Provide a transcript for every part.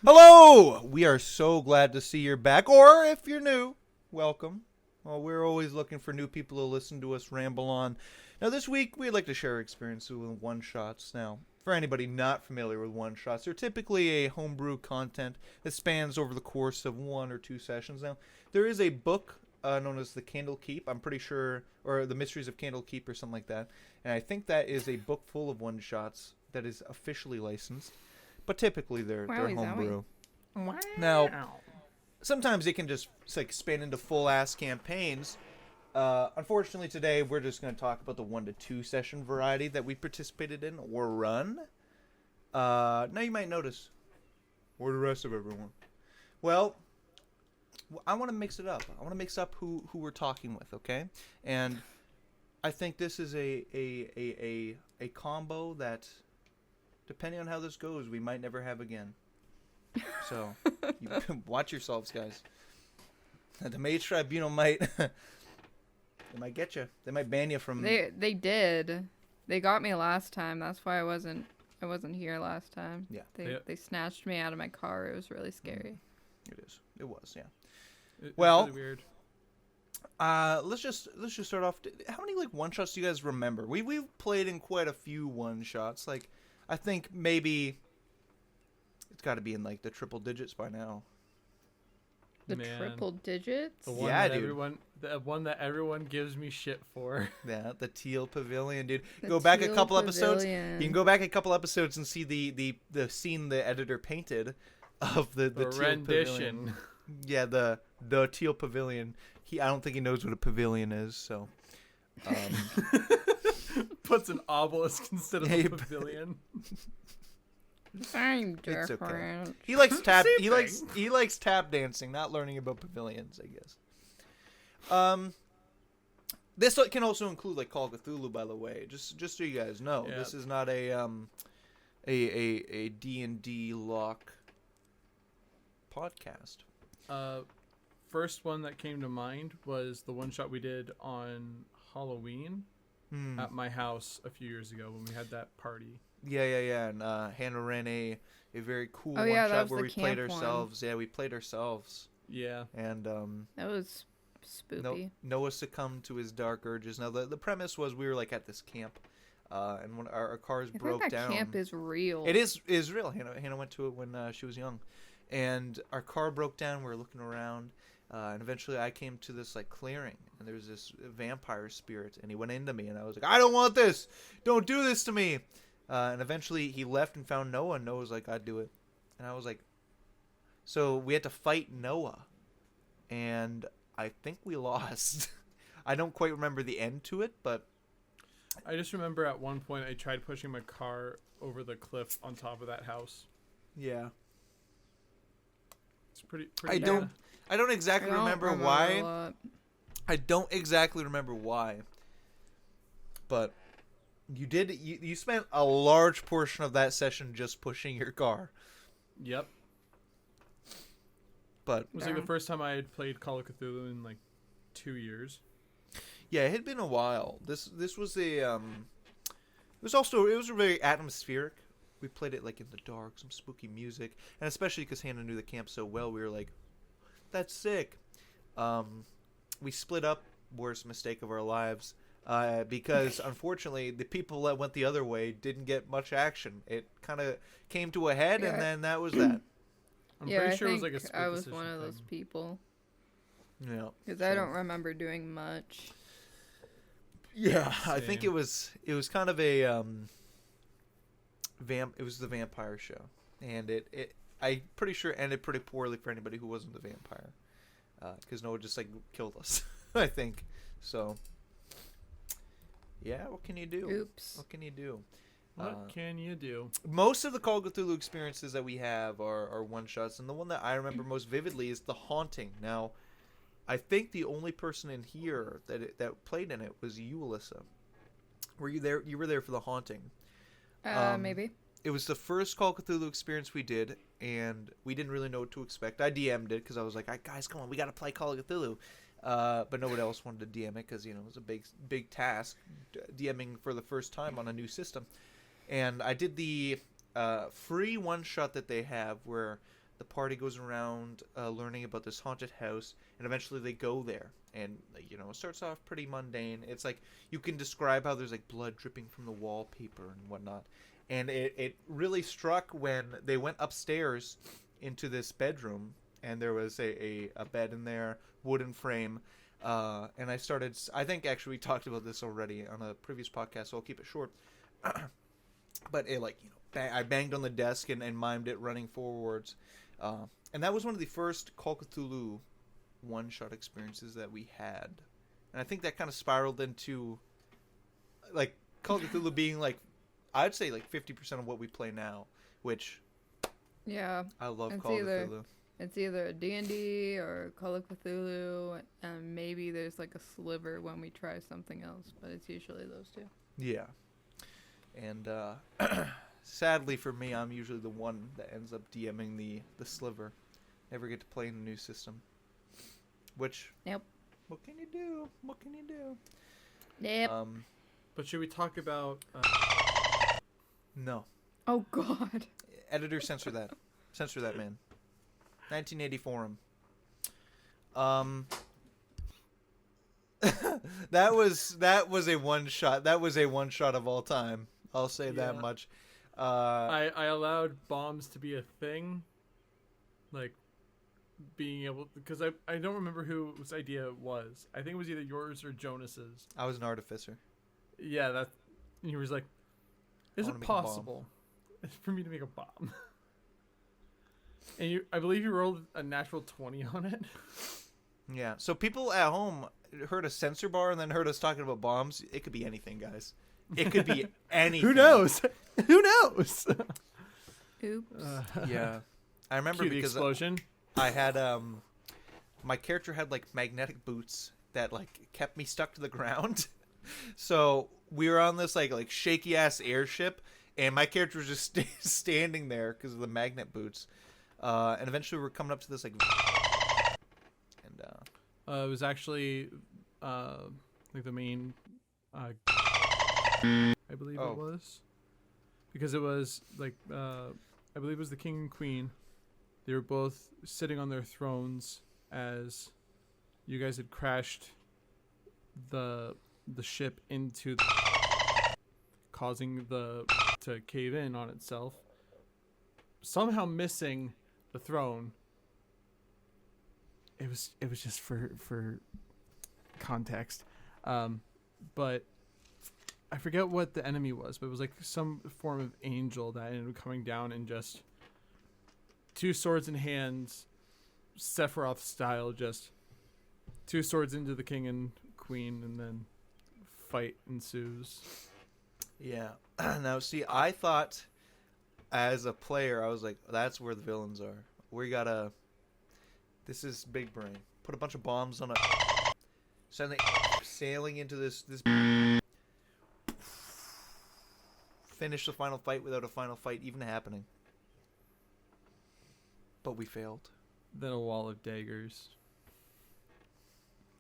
Hello! We are so glad to see you're back, or if you're new, welcome. Well, we're always looking for new people to listen to us ramble on. Now, this week, we'd like to share our experiences with one-shots. Now, for anybody not familiar with one-shots, they're typically a homebrew content that spans over the course of 1 or 2 sessions. Now, there is a book known as The Candlekeep, I'm pretty sure, or The Mysteries of Candlekeep or something like that, and I think that is a book full of one-shots that is officially licensed. But typically they're homebrew. Wow. Now, sometimes they can just span into full-ass campaigns. Unfortunately, today we're just going to talk about the 1 to 2 session variety that we participated in or run. Now you might notice, where's the rest of everyone? Well, I want to mix it up. I want to mix up who we're talking with, okay? And I think this is a combo that, depending on how this goes, we might never have again. So, watch yourselves, guys. The Mage Tribunal might... they might get you. They might ban you from... They did. They got me last time. That's why I wasn't here last time. Yeah. They snatched me out of my car. It was really scary. It is. It was, yeah. It's well, really weird. Let's just start off. How many one-shots do you guys remember? We've played in quite a few one-shots. I think maybe it's got to be in the triple digits by now. The triple digits? The one yeah, that dude. The one that everyone gives me shit for. Yeah, the teal pavilion, dude. Go back a couple episodes. You can go back a couple episodes and see the scene the editor painted of the teal rendition. Pavilion. Yeah, the teal pavilion. I don't think he knows what a pavilion is, so. Puts an obelisk instead of a pavilion. I'm different. It's okay. He likes tap. He likes tap dancing, not learning about pavilions, I guess. This can also include Call of Cthulhu, by the way. Just so you guys know, Yeah. This is not a D&D lock podcast. First one that came to mind was the one shot we did on Halloween at my house a few years ago when we had that party. Yeah. And Hannah ran a very cool one that shot was where the we played camp ourselves. Yeah, we played ourselves. Yeah. And That was spooky. Noah succumbed to his dark urges. Now the premise was we were at this camp, and when our cars broke I think that down. camp is real. It is real. Hannah went to it when she was young, and our car broke down. We were looking around, and eventually I came to this clearing, and there was this vampire spirit, and he went into me, and I was like, I don't want this. Don't do this to me. And eventually he left and found Noah, and Noah was like, I'd do it. And I was like, so we had to fight Noah, and I think we lost. I don't quite remember the end to it, but I just remember at one point I tried pushing my car over the cliff on top of that house. yeah. It's pretty I don't exactly remember why. a lot. I don't exactly remember why. But you spent a large portion of that session just pushing your car. Yep. But It was the first time I had played Call of Cthulhu in 2 years. yeah, it had been a while. This was it was very atmospheric. We played it in the dark, some spooky music, and especially because Hannah knew the camp so well, we were like, that's sick. We split up, worst mistake of our lives, because unfortunately the people that went the other way didn't get much action. It kind of came to a head, and then that was that. I'm pretty sure I it was think a split I was decision one of those thing. people. Yeah, Because I don't remember doing much. Yeah, I think Same. it was kind of a it was the vampire show, and it I'm pretty sure ended pretty poorly for anybody who wasn't the vampire, because Noah just killed us. I think so. Yeah, what can you do? Oops. What can you do? What can you do? Most of the Call of Cthulhu experiences that we have are one shots, and the one that I remember most vividly is the Haunting. Now, I think the only person in here that played in it was you, Alyssa. Were you there? You were there for the Haunting. Maybe. It was the first Call of Cthulhu experience we did, and we didn't really know what to expect. I DM'd it because I was like, guys, come on, we got to play Call of Cthulhu. But nobody else wanted to DM it because, it was a big task, DMing for the first time on a new system. And I did the free one-shot that they have where the party goes around learning about this haunted house, and eventually they go there. And, it starts off pretty mundane. It's like, you can describe how there's, like, blood dripping from the wallpaper and whatnot. And it really struck when they went upstairs into this bedroom, and there was a bed in there, wooden frame. And I think actually we talked about this already on a previous podcast, so I'll keep it short. But I banged on the desk and mimed it running forwards. And that was one of the first Call of Cthulhu one-shot experiences that we had. And I think that kind of spiraled into, like, Call of Cthulhu being, like, I'd say, like, 50% of what we play now, which... Yeah. I love Call of Cthulhu. It's either a D&D or Call of Cthulhu, and maybe there's, like, a sliver when we try something else, but it's usually those two. Yeah. And, sadly for me, I'm usually the one that ends up DMing the sliver. Never get to play in a new system. Which... Yep. What can you do? What can you do? Yep. But should we talk about... No. Oh, God. Editor, censor that. Censor that, man. 1984 that was a one shot. That was a one shot of all time. I'll say that much. I allowed bombs to be a thing, like being able, because I don't remember whose idea it was. I think it was either yours or Jonas's. I was an artificer. Yeah, that. And he was like, "Is it possible for me to make a bomb?" And I believe you rolled a natural 20 on it. Yeah. So people at home heard a censor bar and then heard us talking about bombs. It could be anything, guys. It could be anything. Who knows? Who knows? Oops. Yeah. I remember Cue the because explosion. I had my character had like magnetic boots that like kept me stuck to the ground. So we were on this like shaky ass airship, and my character was just standing there because of the magnet boots. And eventually we're coming up to this like, and it was actually like the main I believe it was, because it was like I believe it was the king and queen. They were both sitting on their thrones as you guys had crashed the ship into causing to cave in on itself, somehow missing the throne. It was just for context, but I forget what the enemy was, but it was like some form of angel that ended up coming down and just two swords in hands, Sephiroth style, just two swords into the king and queen, and then fight ensues. yeah. Now see, I thought as a player, I was like, that's where the villains are. We gotta. This is big brain. Put a bunch of bombs on a. Send it sailing into this. Finish the final fight without a final fight even happening. But we failed. Then a wall of daggers.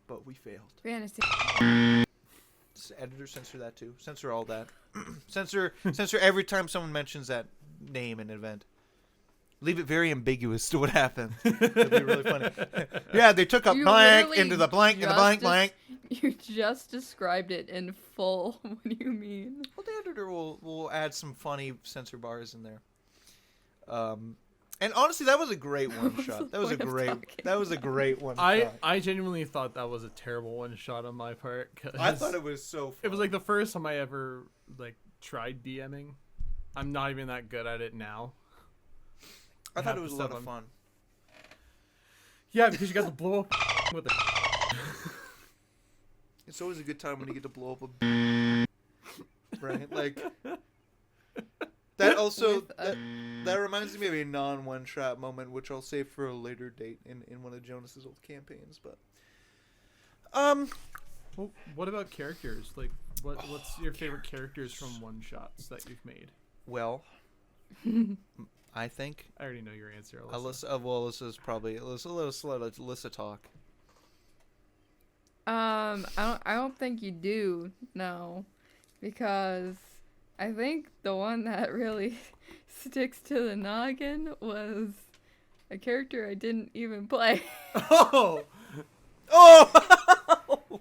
But we failed. Fantasy. Editor, censor that too. Censor all that. censor every time someone mentions that name in an event. Leave it very ambiguous to what happened. It'd be really funny. Yeah, they took a blank into the blank and the blank. You just described it in full. What do you mean? Well, the editor will add some funny censor bars in there. And honestly, that was a great one shot. That was a great one shot. I genuinely thought that was a terrible one shot on my part. I thought it was so fun. It was like the first time I ever like tried DMing. I'm not even that good at it now. I thought it was a lot of fun. Yeah, because you got to blow up with it. It's always a good time when you get to blow up a right? Like that also that reminds me of a non-one shot moment, which I'll save for a later date in one of Jonas's old campaigns. But well, what about characters? Like, what's your favorite characters from one shots that you've made? Well, I think I already know your answer, Alyssa. Alyssa's probably let's let Alyssa talk. I don't think you do, no, because I think the one that really sticks to the noggin was a character I didn't even play. Oh, Oh!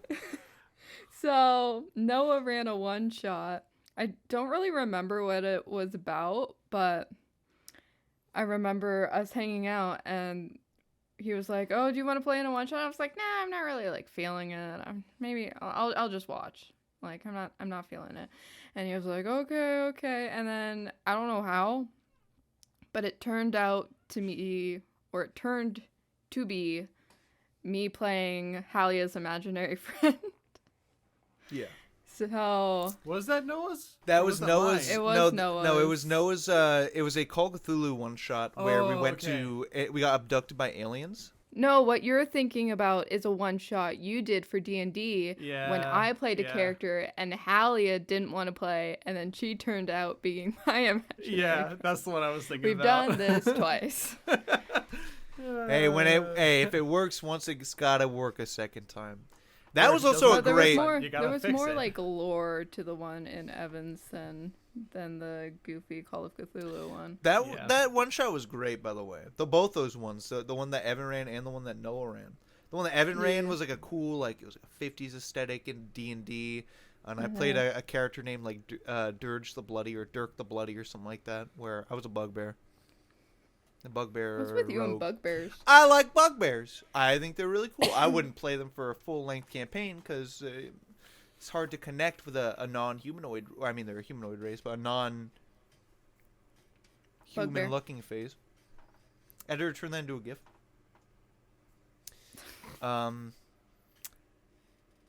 So Noah ran a one shot. I don't really remember what it was about, but I remember us hanging out and he was like, "Oh, do you want to play in a one shot?" I was like, "Nah, I'm not really like feeling it. Maybe I'll just watch. Like I'm not feeling it." And he was like, "Okay, okay." And then I don't know how, but it turned to be me playing Hallia's imaginary friend. Yeah. So was that Noah's? That Or was that Noah's. mine? It was No, Noah's. it was Noah's. It was a Call of Cthulhu one shot where we Oh, went okay. to. We got abducted by aliens. No, what you're thinking about is a one shot you did for D&D when Yeah, I played a yeah. character and Hallia didn't want to play and then she turned out being my imaginary. Yeah, that's the one I was thinking We've about. done this twice. Hey, if it works once, it's gotta work a second time. That Or was if it also a doesn't- There great. was more, You gotta there was fix more it. like lore to the one in Evans than the goofy Call of Cthulhu one. Yeah. That one shot was great, by the way. Both those ones, the one that Evan ran and the one that Noah ran. The one that Evan ran Yeah. was like a cool, like it was like a 50s aesthetic in D&D, and I played a character named like Dirge the Bloody or Dirk the Bloody or something like that, where I was a bugbear. The bugbear. What's with you and rogue. bugbears? I like bugbears. I think they're really cool. I wouldn't play them for a full-length campaign because it's hard to connect with a non-humanoid. I mean, they're a humanoid race, but a Bugbear. non-human-looking phase. Editor, turn that into a GIF.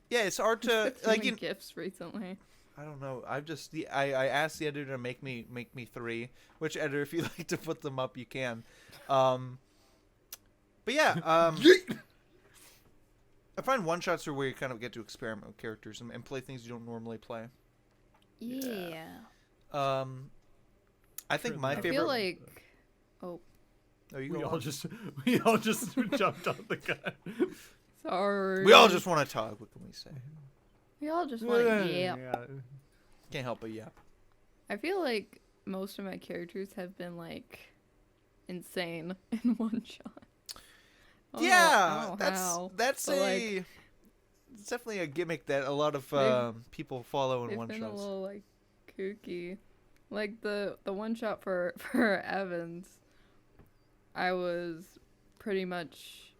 Yeah, it's hard to like. Gifts recently. I don't know. I asked the editor to make me 3. Which editor, if you'd like to put them up, you can. But yeah, I find one shots are where you kind of get to experiment with characters and play things you don't normally play. Yeah. I think True my enough. I favorite. feel like Oh, you We go all on. just jumped on the gun. sorry. We all just want to talk. What can we say? We all just want to yap. Yeah. Can't help but yap. I feel like most of my characters have been like insane in one shot. I don't know how, that's but, it's definitely a gimmick that a lot of people follow in they've one been shots. a little like kooky. Like the one shot for Evans, I was pretty much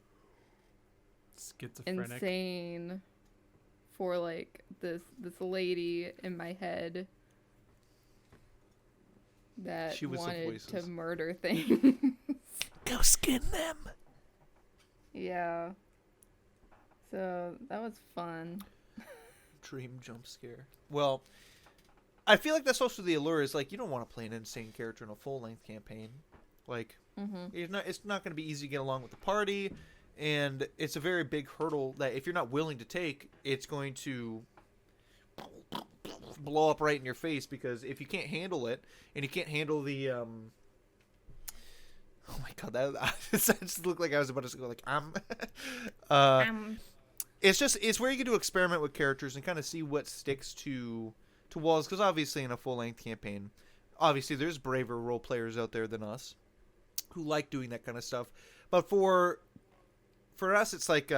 Schizophrenic. insane for like this lady in my head that She was the wanted voices. to murder things. Go skin them. Yeah. So that was fun. Dream jump scare. Well, I feel like that's also the allure. Is like you don't want to play an insane character in a full length campaign. Like it's not going to be easy to get along with the party, and it's a very big hurdle that if you're not willing to take, it's going to blow up right in your face. Because if you can't handle it, and you can't handle the oh my god, that just looked like I was about to go like it's where you get to experiment with characters and kind of see what sticks to walls. Because obviously in a full length campaign, obviously there's braver role players out there than us who like doing that kind of stuff. But for us, it's like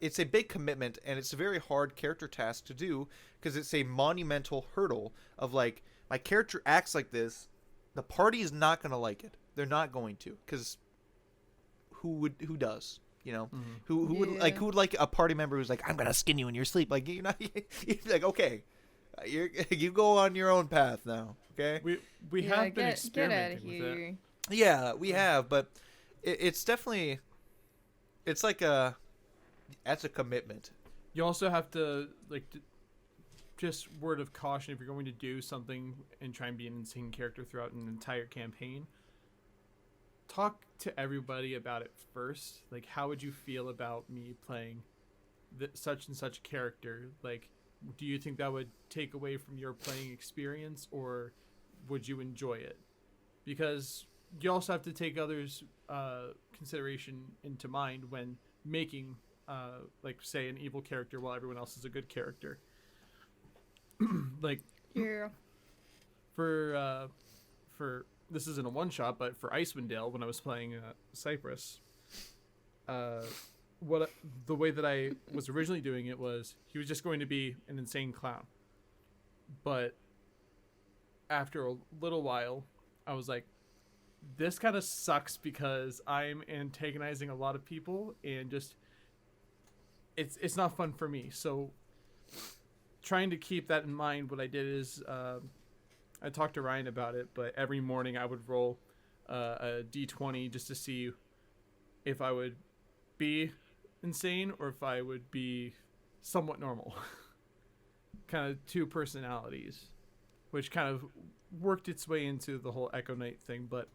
it's a big commitment and it's a very hard character task to do because it's a monumental hurdle of like my character acts like this, the party is not going to like it. They're not going to, because who does? You know, who would like a party member who's like, I'm gonna skin you in your sleep. Like you're not, you're like, okay, you go on your own path now. Okay. We Yeah, have been experimenting get out of with it. here. Yeah, we have, but it's definitely, it's like that's a commitment. You also have to just word of caution, if you're going to do something and try and be an insane character throughout an entire campaign, talk to everybody about it first. Like, how would you feel about me playing such and such character? Like, do you think that would take away from your playing experience, or would you enjoy it? Because you also have to take others' consideration into mind when making, like, say, an evil character while everyone else is a good character. Like, Yeah. for this isn't a one shot, but for Icewind Dale when I was playing Cypress, the way that I was originally doing it was he was just going to be an insane clown, but after a little while, I was like, this kind of sucks because I'm antagonizing a lot of people and just it's not fun for me. So trying to keep that in mind, what I did is I talked to Ryan about it, but every morning I would roll a d20 just to see if I would be insane or if I would be somewhat normal. Kind of two personalities, which kind of worked its way into the whole Echo Knight thing, but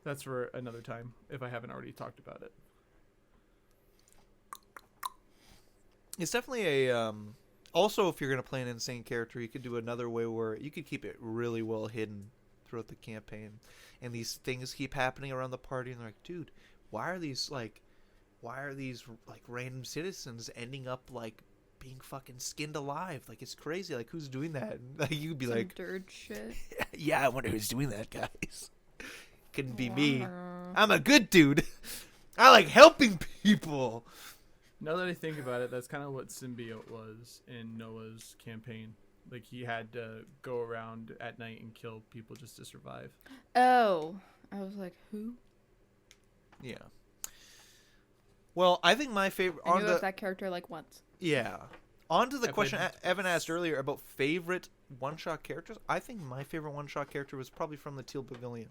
that's for another time if I haven't already talked about it. It's definitely a also, if you're going to play an insane character, you could do another way where you could keep it really well hidden throughout the campaign, and these things keep happening around the party, and they're like, dude, why are these random citizens ending up like being fucking skinned alive? Like, it's crazy. Like, who's doing that? And, like, you'd be Some like, dirt shit. yeah, I wonder who's doing that, guys. Couldn't be me. I'm a good dude. I like helping people. Now that I think about it, that's kind of what Symbiote was in Noah's campaign. Like, he had to go around at night and kill people just to survive. Oh, I was like, who? Yeah. Well, I think my favorite... I knew of that character like once. Yeah. On to the question Evan asked earlier about favorite one-shot characters. I think my favorite one-shot character was probably from the Teal Pavilion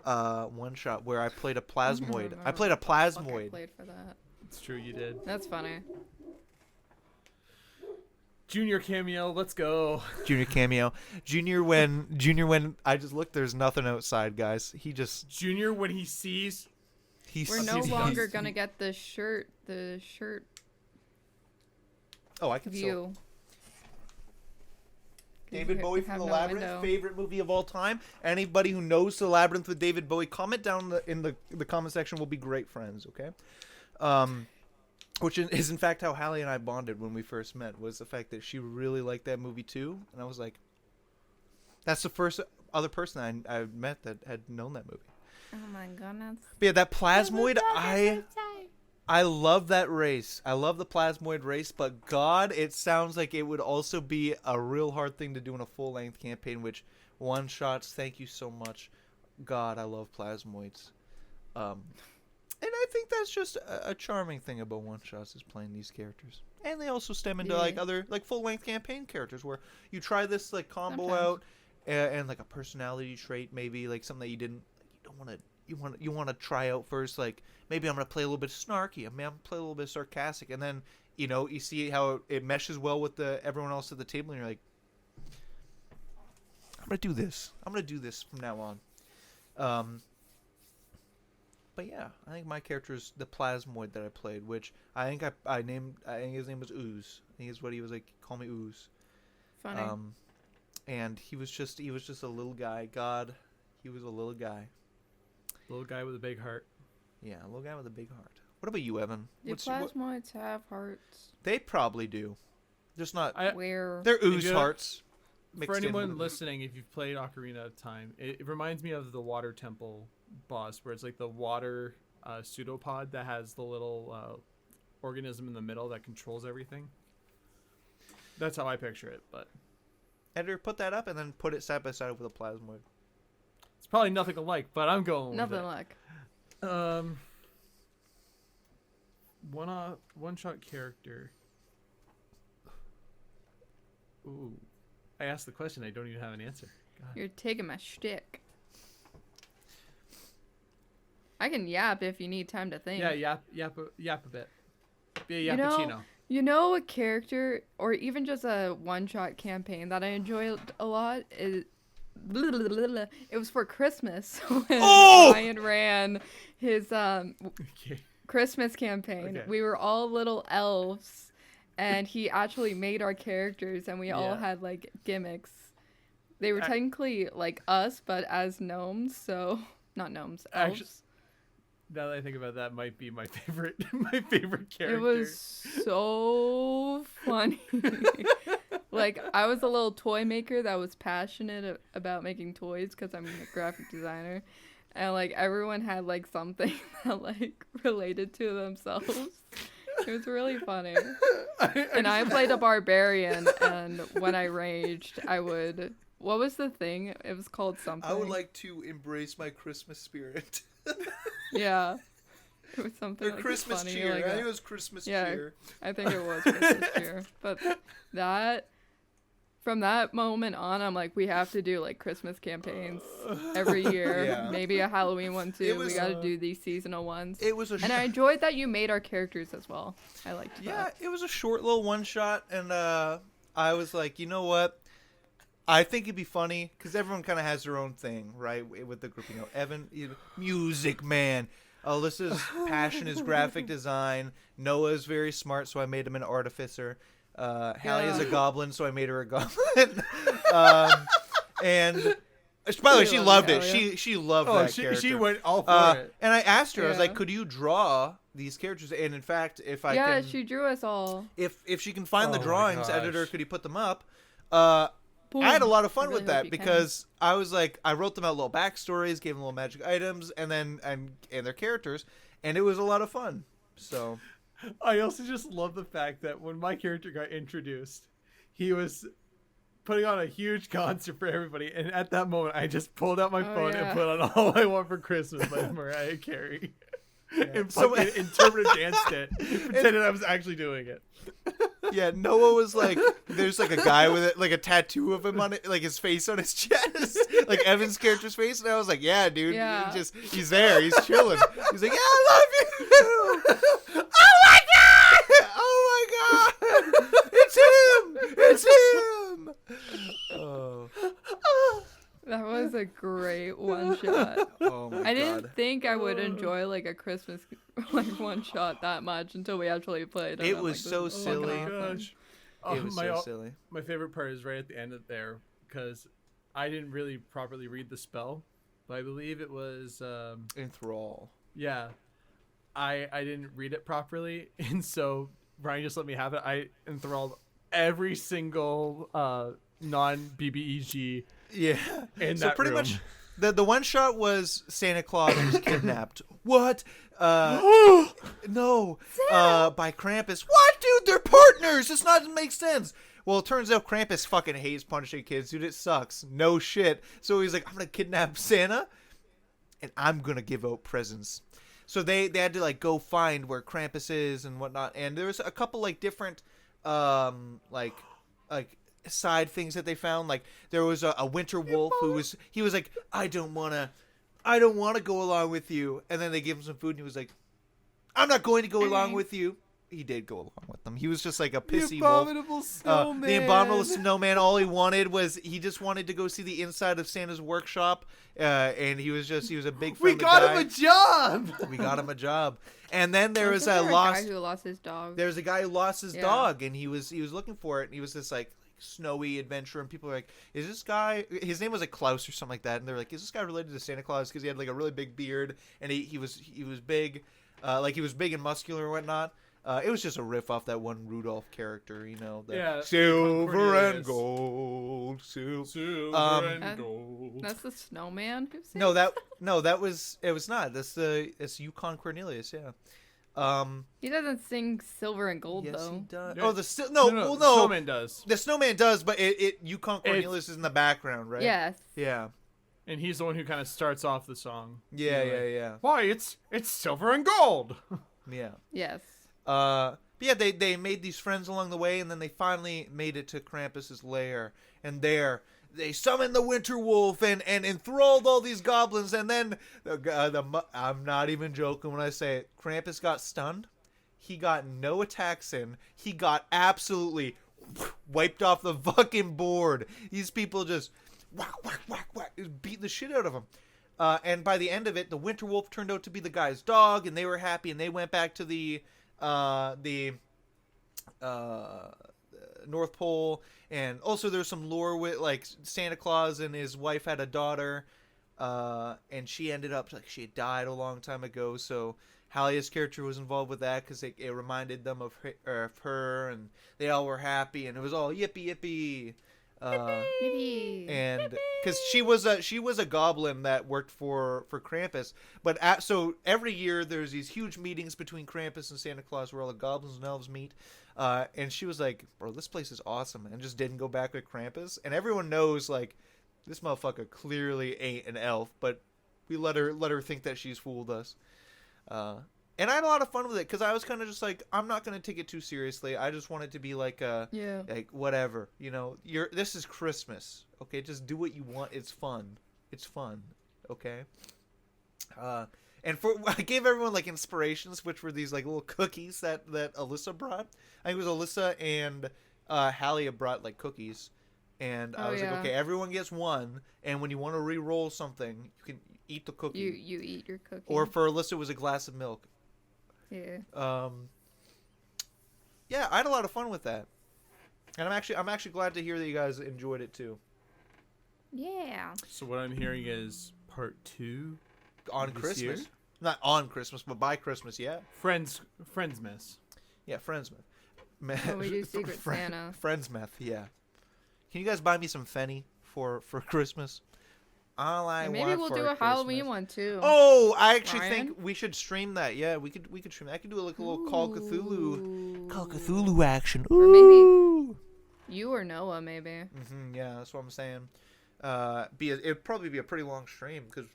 one-shot, where I played a Plasmoid. I played a Plasmoid. I played for that. It's true, you did. That's funny. Junior cameo, let's go. Junior cameo. Junior when I just looked, there's nothing outside, guys. He just... Junior when he sees... We're no longer gonna get the shirt Oh, I can view. David Bowie from The Labyrinth, favorite movie of all time. Anybody who knows The Labyrinth with David Bowie, comment down in the comment section. We'll be great friends, okay? Which is in fact how Hallie and I bonded when we first met, was the fact that she really liked that movie too, and I was like, that's the first other person I met that had known that movie. Oh my goodness. But yeah, that Plasmoid, I love that race. I love the Plasmoid race, but God, it sounds like it would also be a real hard thing to do in a full-length campaign, which one-shots, thank you so much. God, I love Plasmoids. And I think that's just a charming thing about one-shots, is playing these characters. And they also stem into like other like full-length campaign characters where you try this like combo out and like a personality trait, maybe like something that you want to try out first. Like, maybe I'm going to play a little bit snarky. I'm going to play a little bit sarcastic. And then, you see how it meshes well with everyone else at the table. And you're like, I'm going to do this. I'm going to do this from now on. But yeah, I think my character is the Plasmoid that I played, which I think I think his name was Ooze. I think is what he was like. Call me Ooze. Funny. And he was just a little guy. God, he was a little guy. Little guy with a big heart. Yeah, a little guy with a big heart. What about you, Evan? Do Plasmoids have hearts? They probably do. Just not... Where? They're ooze hearts. For anyone listening, if you've played Ocarina of Time, it reminds me of the Water Temple boss, where it's like the water pseudopod that has the little organism in the middle that controls everything. That's how I picture it, but... Editor, put that up and then put it side by side with a Plasmoid. It's probably nothing alike, but I'm going with it. Nothing like. One-shot character. Ooh. I asked the question, I don't even have an answer. God. You're taking my shtick. I can yap if you need time to think. Yeah, yap a bit. Be a yappuccino. You know a character, or even just a one-shot campaign that I enjoyed a lot is... It was for Christmas when Ryan ran his Christmas campaign. Okay. We were all little elves, and he actually made our characters, and we all had like gimmicks. They were technically like us, but as gnomes, so not gnomes, elves. Actually, now that I think about that, might be my favorite character. It was so funny. Like, I was a little toy maker that was passionate about making toys because I'm a graphic designer. And, like, everyone had, like, something that, like, related to themselves. It was really funny. And I played a barbarian, and when I raged, I would... What was the thing? It was called something. I would like to embrace my Christmas spirit. Yeah. It was something Or like Christmas funny, cheer. like I think it was Christmas yeah, cheer. I think it was Christmas cheer. But from that moment on, I'm like, we have to do like Christmas campaigns every year. Yeah. Maybe a Halloween one too. Was, we got to do these seasonal ones. It was and I enjoyed that you made our characters as well. I liked Yeah, that. it was a short little one shot, and I was like, you know what? I think it'd be funny because everyone kind of has their own thing, right? With the group, you know, Evan, music man. Alyssa's passion is graphic design. Noah's very smart, so I made him an artificer. Hallie is a goblin, so I made her a goblin. And by the way, she loved it. She loved that character. She went all for it. And I asked her, I was Yeah. like, could you draw these characters? And in fact, if I Yeah, can, she drew us all. if she can find the Oh my drawings, gosh. editor, could you put them up? Boom. I had a lot of fun I really with hope that you can. because I was like, I wrote them out little backstories, gave them little magic items, and then and their characters, and it was a lot of fun. So I also just love the fact that when my character got introduced, he was putting on a huge concert for everybody, and at that moment, I just pulled out my phone yeah. and put on "All I Want for Christmas" by Mariah Carey, and So- fucking interpretive danced it, pretended I was actually doing it. yeah, Noah was like, there's like a guy with it, like a tattoo of him on it, like his face on his chest, like Evan's character's face, and I was like, yeah, dude, Yeah. he's there, he's chilling. He's like, yeah, I love you. Oh my god! Oh my god! It's him! Oh. That was a great one shot. Oh my I didn't think I would enjoy like a Christmas like one shot that much until we actually played. and It I'm was like, so this is silly. fucking awesome. Gosh. It was so silly. My favorite part is right at the end of there because I didn't really properly read the spell, but I believe it was Enthrall. yeah. I didn't read it properly, and so Brian just let me have it. I enthralled every single non BBEG Yeah. in So that pretty room. much the one shot was Santa Claus was kidnapped. What? No. By Krampus. What, dude? They're partners. This doesn't make sense. Well, it turns out Krampus fucking hates punishing kids, dude. It sucks. No shit. So he's like, I'm gonna kidnap Santa, and I'm gonna give out presents. So they had to like go find where Krampus is and whatnot. And there was a couple like different like side things that they found. Like there was a winter wolf who was like, I don't wanna go along with you. And then they gave him some food and he was like, I'm not going to go along with you. He did go along with them. He was just like a pissy wolf. Snowman. The abominable snowman. All he wanted was he just wanted to go see the inside of Santa's workshop, and he was a big. We got him a job. We got him a job, and then there was Wasn't a there lost. guy who lost his dog. There was a guy who lost his Yeah. dog, and he was looking for it, and he was this like snowy adventure, and people were like, "Is this guy?" His name was like Klaus or something like that, and they're like, "Is this guy related to Santa Claus?" Because he had like a really big beard, and he was big, like he was big and muscular and whatnot. It was just a riff off that one Rudolph character, you know. The Yeah, silver and Cornelius. gold, silver. and gold. That's the snowman who sings? No, that was it. Was not. It's Yukon Cornelius. Yeah. He doesn't sing silver and gold Yes, though. he does. Yeah. Oh, well, no. Snowman does, The snowman does, but Yukon Cornelius is in the background, right? Yes. Yeah. and he's the one who kind of starts off the song. Yeah. Why it's silver and gold. Yeah. Yes. But yeah, they made these friends along the way, and then they finally made it to Krampus's lair, and there they summoned the winter wolf and enthralled all these goblins, and then I'm not even joking when I say it, Krampus got stunned. He got no attacks in. He got absolutely wiped off the fucking board. These people just whack, just beating the shit out of him. And by the end of it, the winter wolf turned out to be the guy's dog, and they were happy, and they went back to the North Pole. And also there's some lore with like Santa Claus and his wife had a daughter, and she ended up like she had died a long time ago, so Hallia's character was involved with that because it reminded them of her, and they all were happy, and it was all yippee yippee. Yippee. And because she was a goblin that worked for Krampus, but so every year there's these huge meetings between Krampus and Santa Claus where all the goblins and elves meet, and she was like, "Bro, this place is awesome," and just didn't go back with Krampus, and everyone knows like this motherfucker clearly ain't an elf, but we let her think that she's fooled us. And I had a lot of fun with it because I was kind of just like, I'm not gonna take it too seriously. I just want it to be like like whatever, this is Christmas, okay? Just do what you want. It's fun. It's fun, okay? And I gave everyone like inspirations, which were these like little cookies that Alyssa brought. I think it was Alyssa and Hallie brought like cookies, and I was like, okay, everyone gets one, and when you want to re-roll something, you can eat the cookie. You eat your cookie. Or for Alyssa, it was a glass of milk. Yeah. Yeah, I had a lot of fun with that, and I'm actually glad to hear that you guys enjoyed it too. Yeah. So what I'm hearing is part 2 On this Christmas, year? not on Christmas, but by Christmas, yeah. Friendsmas. Yeah, Friendsmith. Oh, we do Secret Santa. Friendsmith, yeah. Can you guys buy me some Fenny for Christmas? All I And want maybe we'll for do a Christmas. Halloween one too. Oh, I actually Ryan? think we should stream that. Yeah, we could stream that. I could do like a little Call Ooh. Cthulhu action. Or maybe you or Noah, maybe. Yeah, that's what I'm saying. It'd probably be a pretty long stream because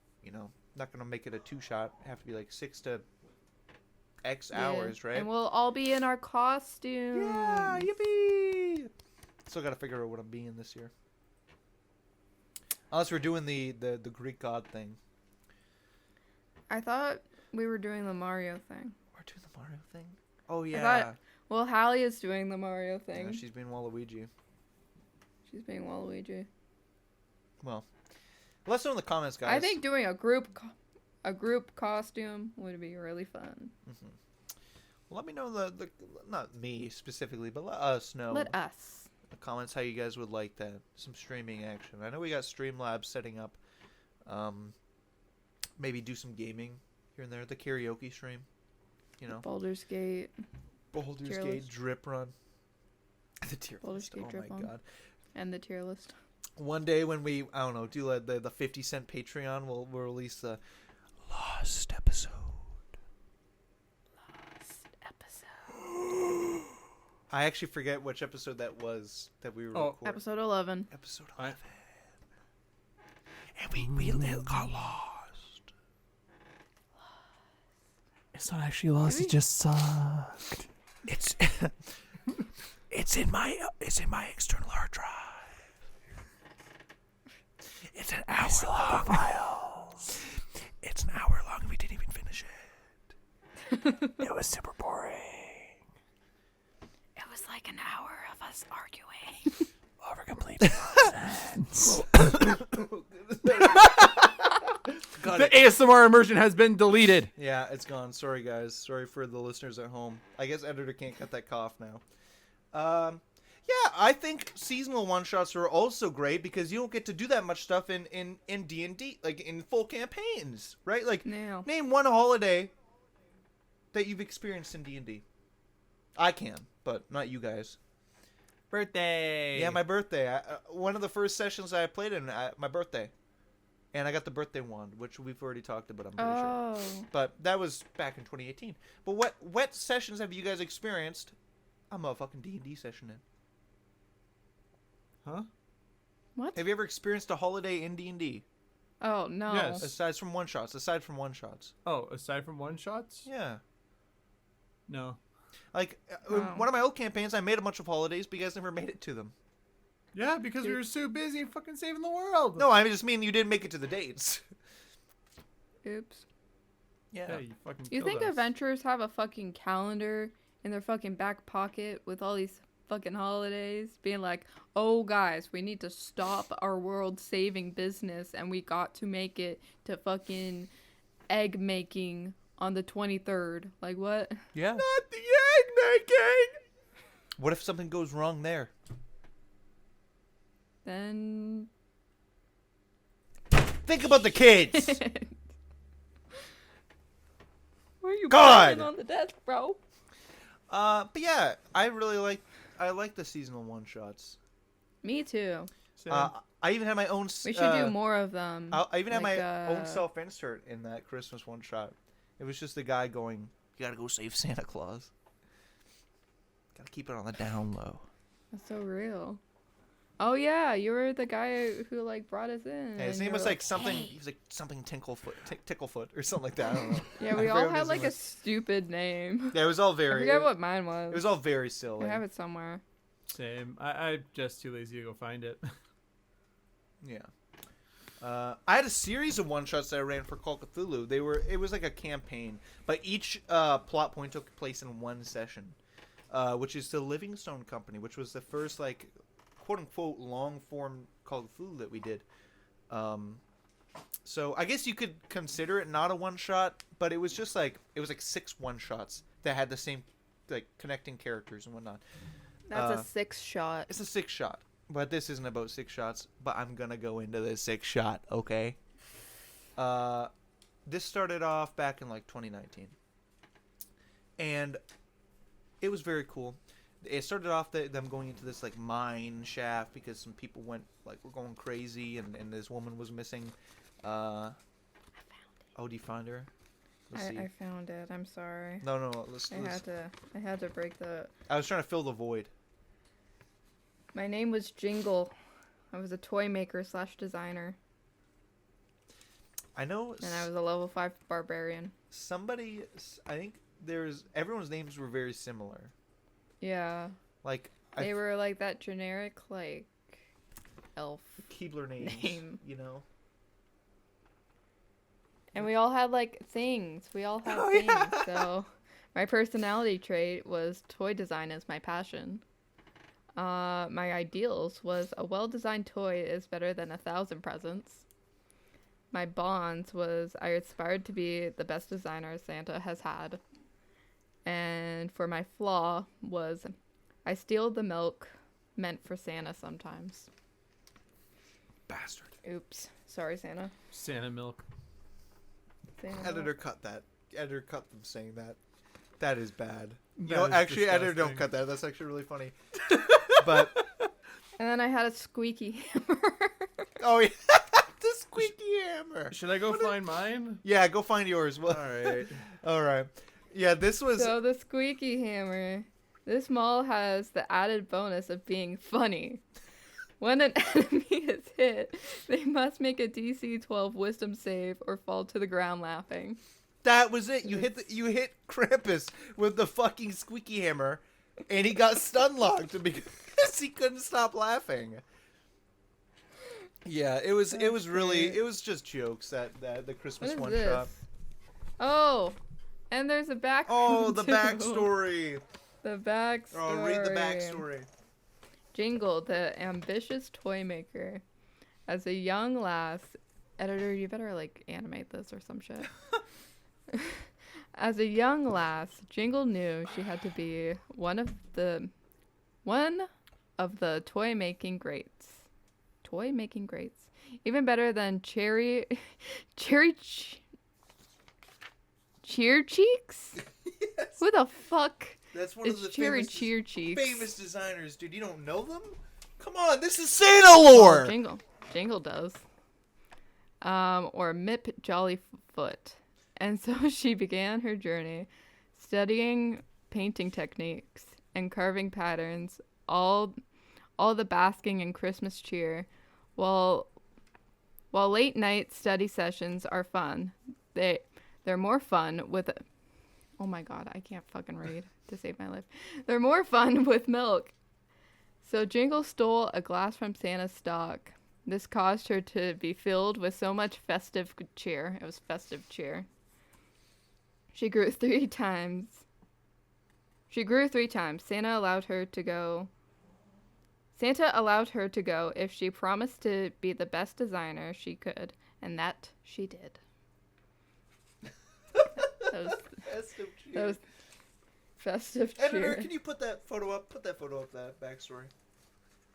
not gonna make it a 2-shot. Have to be like 6 to X hours, right? And we'll all be in our costumes. Yeah, yippee! Still gotta figure out what I'm being this year. Unless we're doing the Greek god thing. I thought we were doing the Mario thing. We're doing the Mario thing? Oh, yeah. Well, Hallie is doing the Mario thing. Yeah, she's being Waluigi. She's being Waluigi. Well, let us know in the comments, guys. I think doing a group costume would be really fun. Let me know the not me specifically, but let us know. Let us. The comments how you guys would like that. Some streaming action. I know we got Streamlabs setting up. Maybe do some gaming here and there. The karaoke stream. Baldur's Gate. Baldur's Tier Gate list. drip run. The tier Baldur's list. Gate Oh drip my run. god. And the tier list. One day when we do the 50-cent Patreon, we'll release the lost episode. I actually forget which episode that was that we were recording. Episode 11. Episode 11. And we got lost. It's not actually lost. It just sucked. It's it's in my external hard drive. It's an hour long. Files. It's an hour long. We didn't even finish it. It was super boring. It was like an hour of us arguing. Over complete nonsense. The ASMR immersion has been deleted. Yeah, it's gone. Sorry, guys. Sorry for the listeners at home. I guess editor can't cut that cough now. Yeah, I think seasonal one-shots are also great because you don't get to do that much stuff in D&D, like in full campaigns, right? Like, No. name one holiday that you've experienced in D&D. I can, but not you guys. Birthday. Yeah, my birthday. One of the first sessions I played in, my birthday. And I got the birthday wand, which we've already talked about, I'm pretty sure. But that was back in 2018. But what sessions have you guys experienced a motherfucking D&D session in? Huh? What? Have you ever experienced a holiday in D&D? Oh, no. Yes. Aside from one-shots. Oh, aside from one-shots? Yeah. No. Like, Oh. one of my old campaigns, I made a bunch of holidays, but you guys never made it to them. Yeah, because we were so busy fucking saving the world. No, I just mean you didn't make it to the dates. Oops. Yeah, you fucking You killed think us. adventurers have a fucking calendar in their fucking back pocket with all these fucking holidays being like, oh guys, we need to stop our world saving business and we got to make it to fucking egg making on the 23rd. Like, what? Yeah. Not the egg making! What if something goes wrong there? Then Think about the kids! Why are you God! banging on the desk, bro? But yeah, I like the seasonal one-shots. Me too. So, I even had my own. We should do more of them. I even had Like, my own self-insert in that Christmas one-shot. It was just the guy going, "You gotta go save Santa Claus. Gotta keep it on the down low." That's so real. Oh yeah, you were the guy who like brought us in. Yeah, his and name you was were like something. He was like something Ticklefoot or something like that. I don't know. Yeah, I we forget all what had his like name a was. stupid name. Yeah, it was all I very. forget what mine was. It was all very silly. I have it somewhere. same. I'm just too lazy to go find it. Yeah. I had a series of one-shots that I ran for Call of Cthulhu. It was like a campaign, but each plot point took place in one session, which is the Livingstone Company, which was the first like quote-unquote long-form Call of Cthulhu that we did. So I guess you could consider it not a one-shot, but it was just like 6 one-shots that had the same like connecting characters and whatnot. That's a 6 shot. It's a 6-shot. But this isn't about 6 shots, but I'm going to go into the 6-shot, okay? This started off back in, like, 2019. And it was very cool. It started off them going into this, like, mine shaft because some people were going crazy and this woman was missing. Oh, do you find her? Let's see. I found it. I'm sorry. No. I had to break the. I was trying to fill the void. My name was Jingle. I was a toy maker / designer, I know. and I was a level 5 barbarian. I think everyone's names were very similar. Yeah, Like they were like that generic like elf, Keebler names, name. you know. and we all had like things. We all had Oh, things. yeah. So my personality trait was toy design is my passion. My ideals was a well-designed toy is better than 1,000 presents. My bonds was I aspired to be the best designer Santa has had. And for my flaw was I steal the milk meant for Santa sometimes. Bastard. Oops. Sorry, Santa. Santa milk. Santa Editor milk. cut that. Editor cut them saying that. That is bad. That No, is actually, editor disgusting. don't cut that. That's actually really funny. But And then I had a squeaky hammer. oh yeah, the squeaky hammer. Should I go find mine? Yeah, go find yours. Well, All right. all right. Yeah, this was. So the squeaky hammer. This mall has the added bonus of being funny. When an enemy is hit, they must make a DC 12 wisdom save or fall to the ground laughing. That was it. You hit Krampus with the fucking squeaky hammer, and he got stun locked because he couldn't stop laughing. Yeah, it was just jokes that the Christmas What is one this? shot. Oh, and there's a back. Oh, the too. backstory. The backstory. Oh, read the backstory. Jingle, the ambitious toy maker. As a young lass, editor, you better like animate this or some shit. As a young lass, Jingle knew she had to be one of the toy making greats. Toy making greats, even better than Cheer Cheeks. Yes. Who the fuck That's one is of the Cherry Cheer Cheeks? famous designers, dude. You don't know them? Come on, this is Santa lore. Jingle does. Or Mip Jollyfoot. And so she began her journey studying painting techniques and carving patterns, all the basking in Christmas cheer. While late night study sessions are fun, they're more fun with oh my god, I can't fucking read to save my life. They're more fun with milk. So Jingle stole a glass from Santa's stock. This caused her to be filled with so much festive cheer. It was festive cheer. She grew 3 times. Santa allowed her to go if she promised to be the best designer she could, and that she did. That was festive cheer. Editor, can you put that photo up? Put that photo up, that backstory.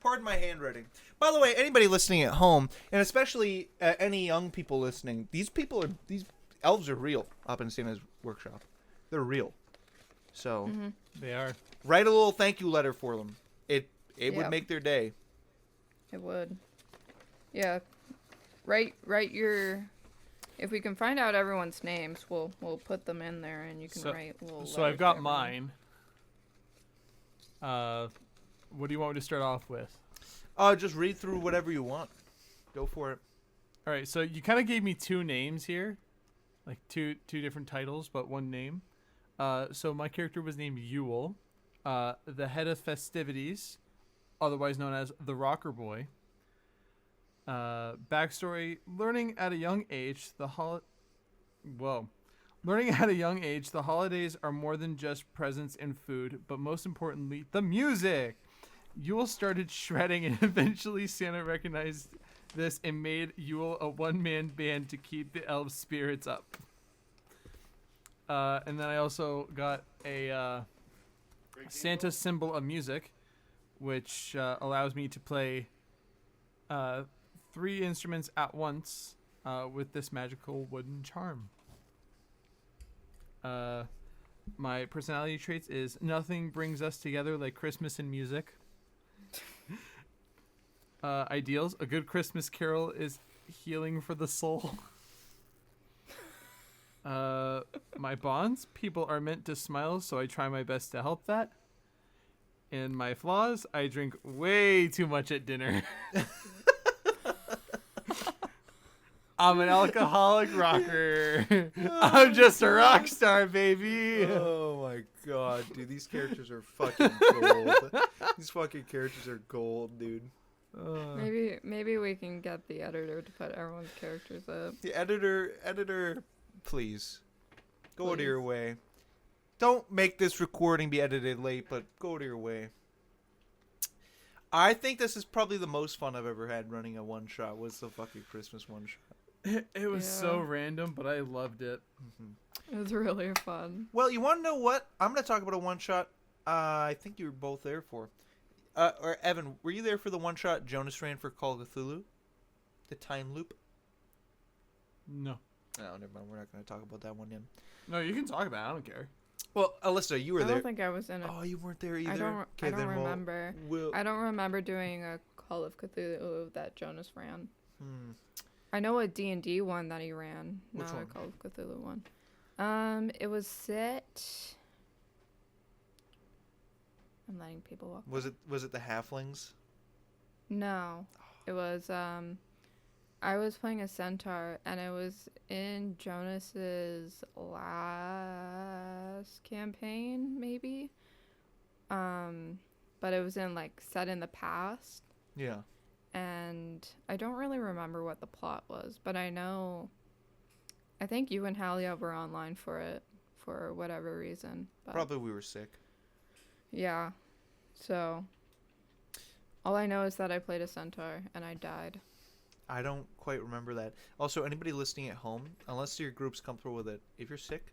Pardon my handwriting. By the way, anybody listening at home, and especially any young people listening, these elves are real up in Santa's workshop. They're real. So They are. write a little thank you letter for them. It would Yep. make their day. It would. Yeah. Write your. If we can find out everyone's names, we'll put them in there, and you can write a little. So letter I've to got everyone. mine. What do you want me to start off with? Just read through whatever you want. Go for it. All right, so you kind of gave me two names here, like two different titles, but one name. So my character was named Yule, the head of festivities, otherwise known as the Rocker Boy. Backstory: learning at a young age, the holidays are more than just presents and food, but most importantly, the music. Yule started shredding, and eventually Santa recognized this and made Yule a one-man band to keep the elves' spirits up. And then I also got a Santa symbol of music, which allows me to play 3 instruments at once with this magical wooden charm. My personality traits is nothing brings us together like Christmas and music. Ideals: a good Christmas carol is healing for the soul. My bonds: people are meant to smile, so I try my best to help that. And my flaws: I drink way too much at dinner. I'm an alcoholic rocker. I'm just a rock star, baby. Oh my god, dude, these characters are fucking gold. These fucking characters are gold, dude. Maybe we can get the editor to put everyone's characters up. The editor, please, go to Please. your way. Don't make this recording be edited late, but go to your way. I think this is probably the most fun I've ever had running a one-shot. Was the fucking Christmas one-shot. It was so Yeah. random, but I loved it. It was really fun. Well, you want to know what? I'm going to talk about a one-shot I think you were both there for. Or Evan, were you there for the one-shot Jonas ran for Call of Cthulhu? The time loop? No. No, never mind. We're not going to talk about that one yet. No, you can talk about it. I don't care. Well, Alyssa, you were I there. don't think I was in it. Oh, you weren't there either? I don't Okay, then we'll- remember. I don't remember doing a Call of Cthulhu that Jonas ran. I know a D&D one that he ran, Which not one? a Call of Cthulhu one. It was set. I'm letting people walk. Was it the halflings? No, it was. I was playing a centaur, and it was in Jonas's last campaign, maybe. But it was set in the past. Yeah. And I don't really remember what the plot was, but I think you and Halia were online for it for whatever reason. But Probably we were sick. yeah. So all I know is that I played a centaur and I died. I don't quite remember that. Also, anybody listening at home, unless your group's comfortable with it, if you're sick,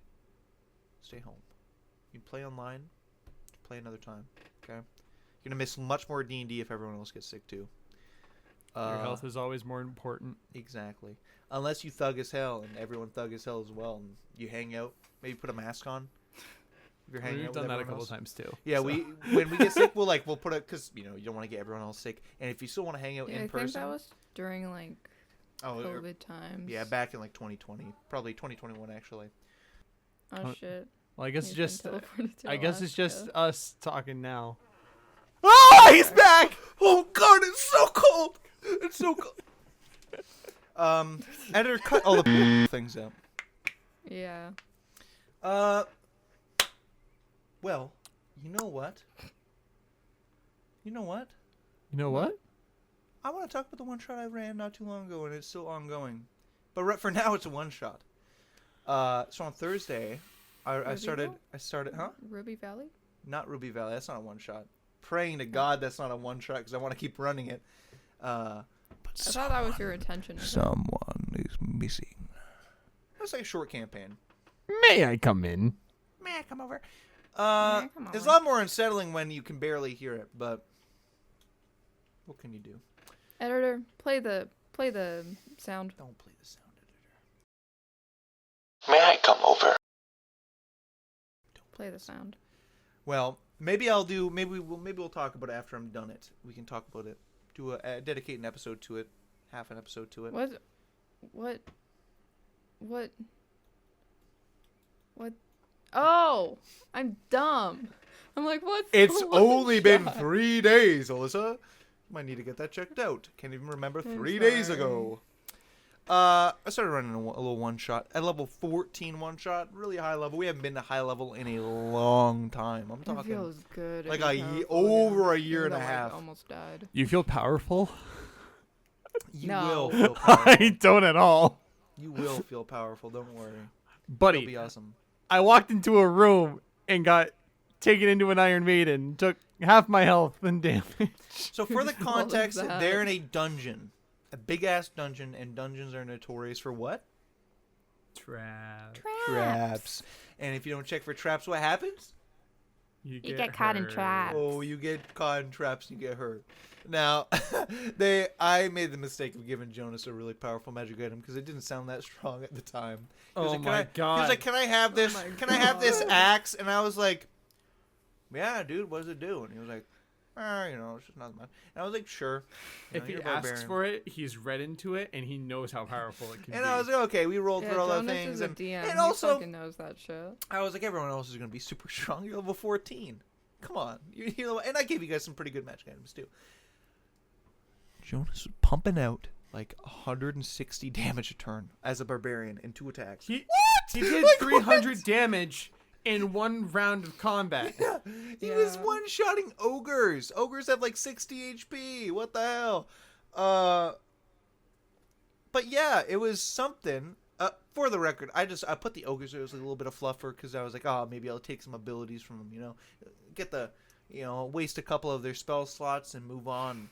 stay home. You play online, play another time. Okay? You're gonna miss much more D&D if everyone else gets sick too. Your health is always more important. Exactly. Unless you thug as hell, and everyone thug as hell as well, and you hang out, maybe put a mask on. If you're hanging We've out done with that a everyone couple else. times too. Yeah, so. when we get sick, we'll put it because you don't want to get everyone else sick, and if you still want to hang out Yeah, in I person, think that was during oh, COVID times. yeah, back in 2020, probably 2021 actually. Oh shit. Well, I guess He's it's just. been teleported to I guess it's just Alaska. us talking now. Oh, he's back! Oh god, it's so cold. It's so cold. Editor, cut all the things out. Yeah. Well, you know what? You know what? You know what? I want to talk about the one shot I ran not too long ago, and it's still ongoing. But for now, it's a one shot. So on Thursday, I started, huh? Ruby Valley? Not Ruby Valley. That's not a one shot. Praying to God that's not a one shot because I want to keep running it. But I thought that was your intention. someone is missing. That's like a short campaign. May I come in? May I come over? come It's a over. lot more unsettling when you can barely hear it, but what can you do? Editor, play the sound. Don't play the sound editor. May I come over? Play the sound. Well, maybe I'll do. Maybe we'll talk about it after I'm done it. We can talk about it. Do dedicate an episode to it, half an episode to it. What? Oh, I'm dumb. I'm like, what's It's the only been one-shot? 3 days, Alyssa. Might need to get that checked out. Can't even remember I'm 3 days sorry. ago. I started running a little one-shot. At level 14 one-shot, really high level. We haven't been to high level in a long time. I'm It talking feels good. like and a powerful, over a even year and though a I half. almost died. You feel powerful? You No. will feel I powerful. don't at all. You will feel powerful. Don't worry. It'll Buddy, be awesome. I walked into a room and got taken into an Iron Maiden, took half my health and damage. So for the What was context, that? they're in a dungeon. A big-ass dungeon, and dungeons are notorious for what? Trap. Traps. And if you don't check for traps, what happens? You get caught in hurt. traps. Oh, you get caught in traps and you get hurt. Now, I made the mistake of giving Jonas a really powerful magic item because it didn't sound that strong at the time. He was Oh like, my He god. was like, "Can I have this? my Can I have this God. axe?" And I was like, "Yeah, dude. What does it do?" And he was like, it's just not much. And I was like, "Sure." You If know, he you're a asks barbarian. for it, he's read into it and he knows how powerful it can And be. I was like, "Okay." We rolled Yeah, through all the Jonas things, is a and DM. and He also fucking knows that shit. I was like, everyone else is gonna be super strong. You're level 14. Come on, you know. And I gave you guys some pretty good magic items too. Jonas was pumping out like 160 damage a turn as a barbarian in 2 attacks. He did Like, 300 what? damage in 1 round of combat. Yeah, he was Yeah. one-shotting ogres. Ogres have like 60 HP. What the hell? But yeah, it was something. For the record, I put the ogres there as a little bit of fluffer because I was like, oh, maybe I'll take some abilities from them. You know, get the, waste a couple of their spell slots and move on.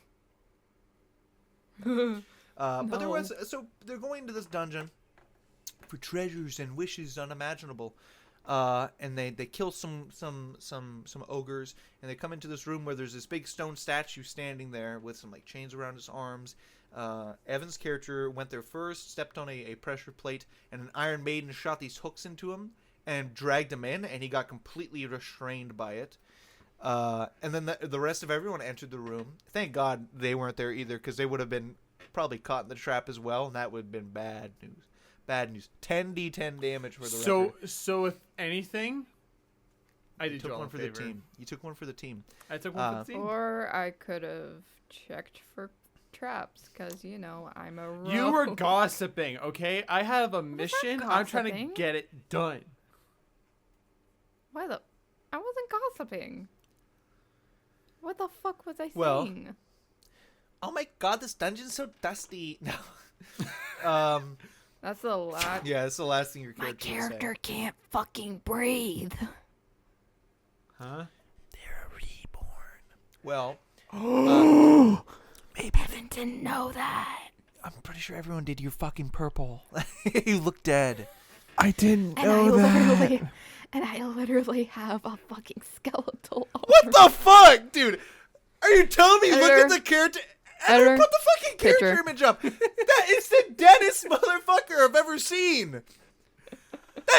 But there No. was they're going to this dungeon for treasures and wishes unimaginable, and they kill some ogres, and they come into this room where there's this big stone statue standing there with some like chains around his arms. Evan's character went there first, stepped on a pressure plate, and an Iron Maiden shot these hooks into him and dragged him in, and he got completely restrained by it. And then the rest of everyone entered the room. Thank God they weren't there either, because they would have been probably caught in the trap as well, and that would have been bad news. Bad news. 10d10 damage for the record. So if anything, I You did took Joel one a for the favor. team. You took one for the team. I took one for the team. Or I could have checked for traps, because, I'm a rogue. You were gossiping, okay? I have a not mission. I'm trying to gossiping. get it done. I wasn't gossiping. What the fuck was I Well, saying? Oh my God, this dungeon's so dusty. No. That's the last. Yeah, it's the last thing your My character will say. character can't fucking breathe. Huh? They're reborn. Well, Evan didn't know that. I'm pretty sure everyone did. You're fucking purple. You look dead. I didn't And I literally have a fucking skeletal arm. What the fuck, dude? Are you telling me? Look at Editor. the character. Editor. Editor, put the fucking character Picture. image up. That is the deadest motherfucker I've ever seen.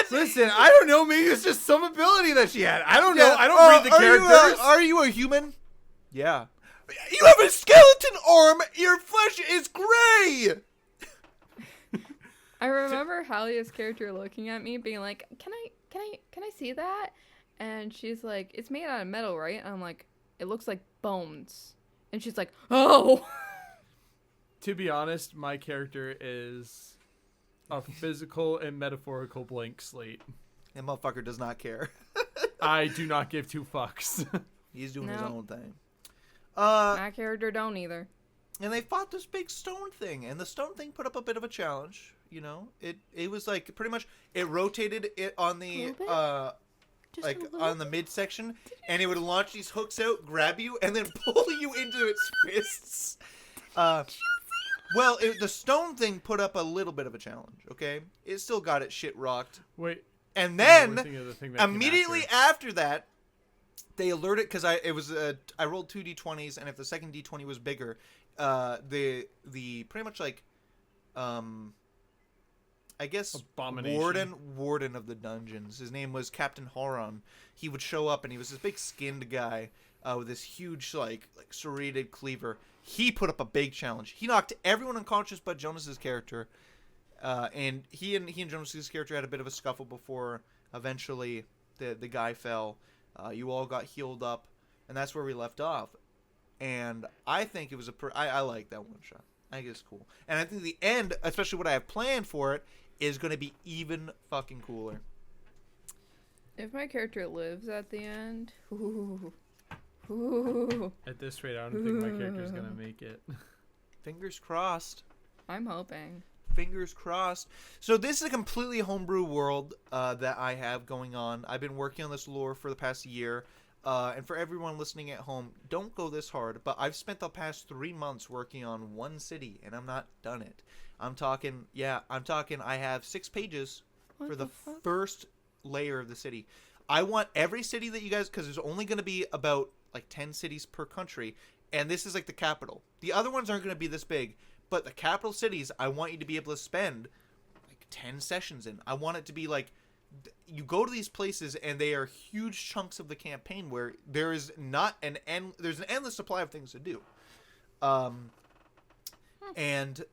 Listen, I don't know. Maybe it's just some ability that she had. I don't know. I don't read the characters. Are you a human? Yeah. You have a skeleton arm. Your flesh is gray. I remember Hallia's character looking at me, being like, "Can I see that?" And she's like, "It's made out of metal, right?" And I'm like, "It looks like bones." And she's like, "Oh." To be honest, my character is a physical and metaphorical blank slate. That motherfucker does not care. I do not give 2 fucks. He's doing his No. own thing. My character don't either. And they fought this big stone thing, and the stone thing put up a bit of a challenge. It was like pretty much it rotated it on the Little bit? Just like a little on the midsection, and it would launch these hooks out, grab you, and then pull you into its fists. Well, the stone thing put up a little bit of a challenge. Okay, it still got its shit rocked, Wait. and no, then we're thinking of the thing that came immediately after. after that, they alerted because I rolled 2 d20s, and if the second d20 was bigger, the pretty much like I guess Abomination. warden of the dungeons. His name was Captain Horon. He would show up and he was this big skinned guy with this huge like serrated cleaver. He put up a big challenge. He knocked everyone unconscious but Jonas's character. And he and Jonas's character had a bit of a scuffle before eventually the guy fell. You all got healed up, and that's where we left off. And I think it was I like that one shot. I think it's cool. And I think the end, especially what I have planned for it, is going to be even fucking cooler. If my character lives at the end, ooh. At this rate, I don't think my character's gonna make it. Fingers crossed. I'm hoping. Fingers crossed. So this is a completely homebrew world that I have going on. I've been working on this lore for the past year. And for everyone listening at home, don't go this hard, but I've spent the past 3 months working on one city, and I'm not done it. I'm talking I have 6 pages What for the fuck? first layer of the city. I want every city that you guys, because there's only going to be about like 10 cities per country, and this is like the capital. The other ones aren't going to be this big, but the capital cities, I want you to be able to spend like 10 sessions in. I want it to be like, you go to these places and they are huge chunks of the campaign where there is not there's an endless supply of things to do. And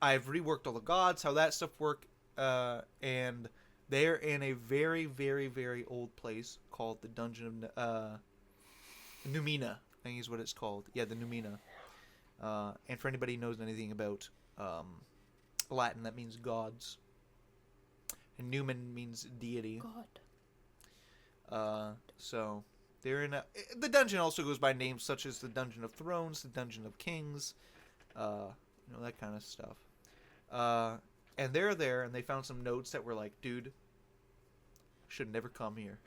I've reworked all the gods, how that stuff work, and they're in a very, very, very old place called the Dungeon of Numina, I think is what it's called. Yeah, the Numina. And for anybody who knows anything about Latin, that means gods. And Numen means deity. God. So they're in the dungeon also goes by names such as the Dungeon of Thrones, the Dungeon of Kings, that kind of stuff. And they're there, and they found some notes that were like, dude, should never come here.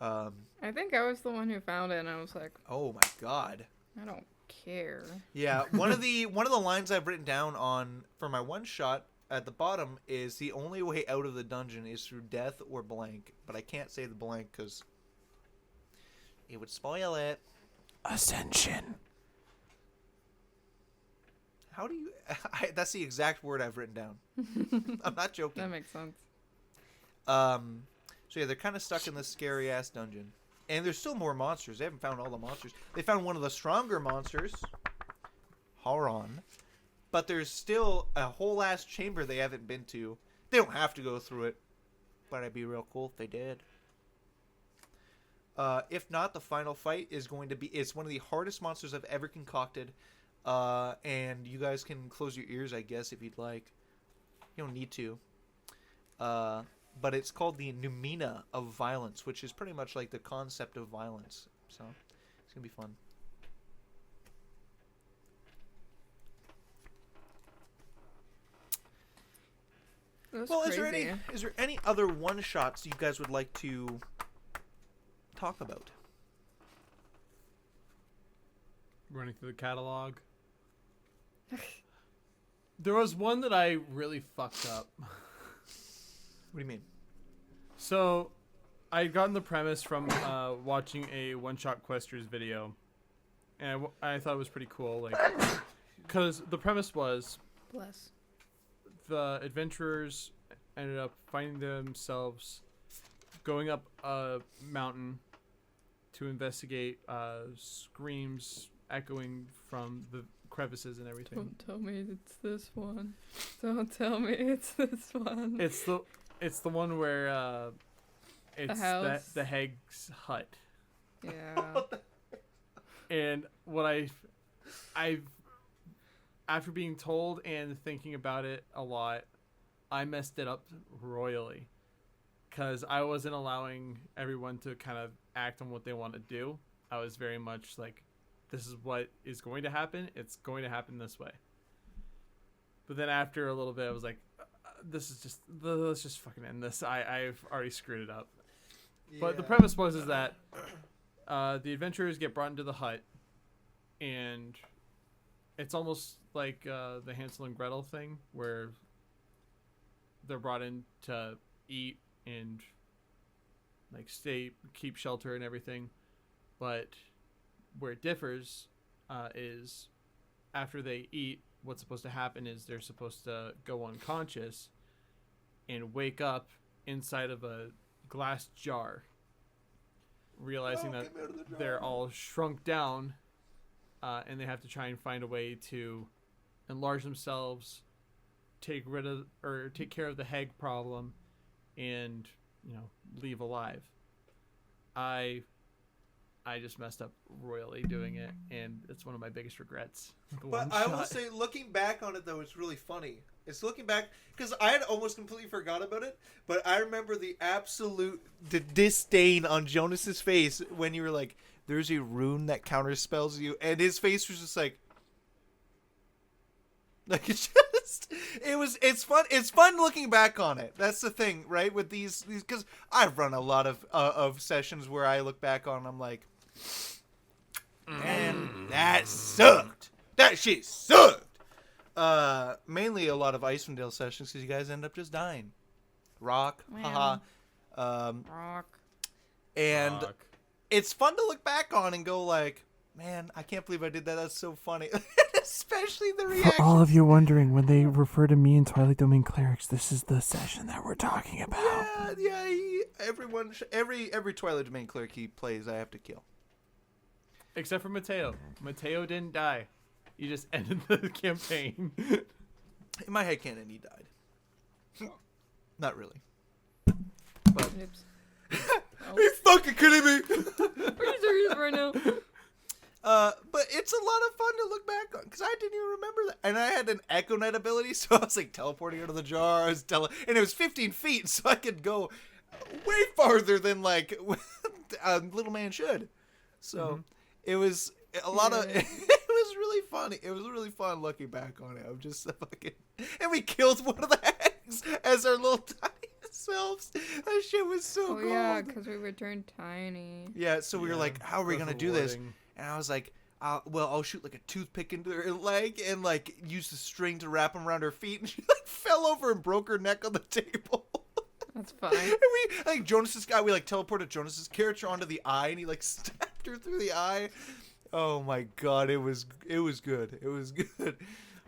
I think I was the one who found it, and I was like, Oh my god. I don't care. Yeah, one of the lines I've written down for my one shot at the bottom is the only way out of the dungeon is through death or blank, but I can't say the blank because it would spoil it. Ascension. How do you? That's the exact word I've written down. I'm not joking. That makes sense. So yeah, they're kind of stuck in this scary ass dungeon, and there's still more monsters. They haven't found all the monsters. They found one of the stronger monsters, Horon. But there's still a whole ass chamber they haven't been to. They don't have to go through it, but it'd be real cool if they did. If not, the final fight is going to be... It's one of the hardest monsters I've ever concocted. And you guys can close your ears, I guess, if you'd like. You don't need to. But it's called the Numina of Violence, which is pretty much like the concept of violence. So, it's going to be fun. That's Well, crazy. is there any other one-shots you guys would like to talk about? Running through the catalog. There was one that I really fucked up. What do you mean? So, I had gotten the premise from watching a one-shot questers video, and I thought it was pretty cool. Like, because the premise was Bless. the adventurers ended up finding themselves going up a mountain to investigate screams echoing from the crevices and everything. Don't tell me it's this one. Don't tell me it's this one. It's the one where it's house? the Heg's hut. Yeah. And what I've after being told and thinking about it a lot, I messed it up royally. Because I wasn't allowing everyone to kind of act on what they want to do. I was very much like, this is what is going to happen. It's going to happen this way. But then after a little bit, I was like, let's just fucking end this. I've already screwed it up. Yeah. But the premise is that the adventurers get brought into the hut, and it's almost like the Hansel and Gretel thing, where they're brought in to eat and like keep shelter and everything. But where it differs is after they eat, what's supposed to happen is they're supposed to go unconscious and wake up inside of a glass jar, realizing that they're all shrunk down, and they have to try and find a way to enlarge themselves, take care of the Heg problem, and leave alive. I just messed up royally doing it, and it's one of my biggest regrets. But I will say, looking back on it, though, it's really funny. It's looking back, because I had almost completely forgot about it, but I remember the absolute disdain on Jonas's face when you were like, there's a rune that counterspells you, and his face was just like it's fun looking back on it. That's the thing, right? With these because I've run a lot of sessions where I look back on, I'm like, man, that sucked. That shit sucked. Mainly a lot of Icewind Dale sessions because you guys end up just dying. Rock, haha. Rock. And Rock. It's fun to look back on and go like, man, I can't believe I did that. That's so funny. Especially the reaction. For all of you wondering, when they refer to me and Twilight Domain Clerics, this is the session that we're talking about. Yeah. Every Twilight Domain cleric he plays, I have to kill. Except for Mateo. Mateo didn't die. You just ended the campaign. In my headcanon, he died. Not really. But Oops. are you fucking kidding me? Are you serious right now? But it's a lot of fun to look back on because I didn't even remember that. And I had an Echo Net ability, so I was like teleporting out of the jar. And it was 15 feet, so I could go way farther than like a little man should. So it was a lot of. It was really funny. It was really fun looking back on it. I'm just fucking. And we killed one of the hags as our little tiny selves. That shit was so cool. Oh yeah, because we were turned tiny. Yeah, so we were like, how are we gonna do this? And I was like, I'll shoot like a toothpick into her leg and like use the string to wrap them around her feet. And she like fell over and broke her neck on the table. That's fine. And Jonas's guy, we like teleported Jonas's character onto the eye, and he like stabbed her through the eye. Oh my god, it was good. It was good.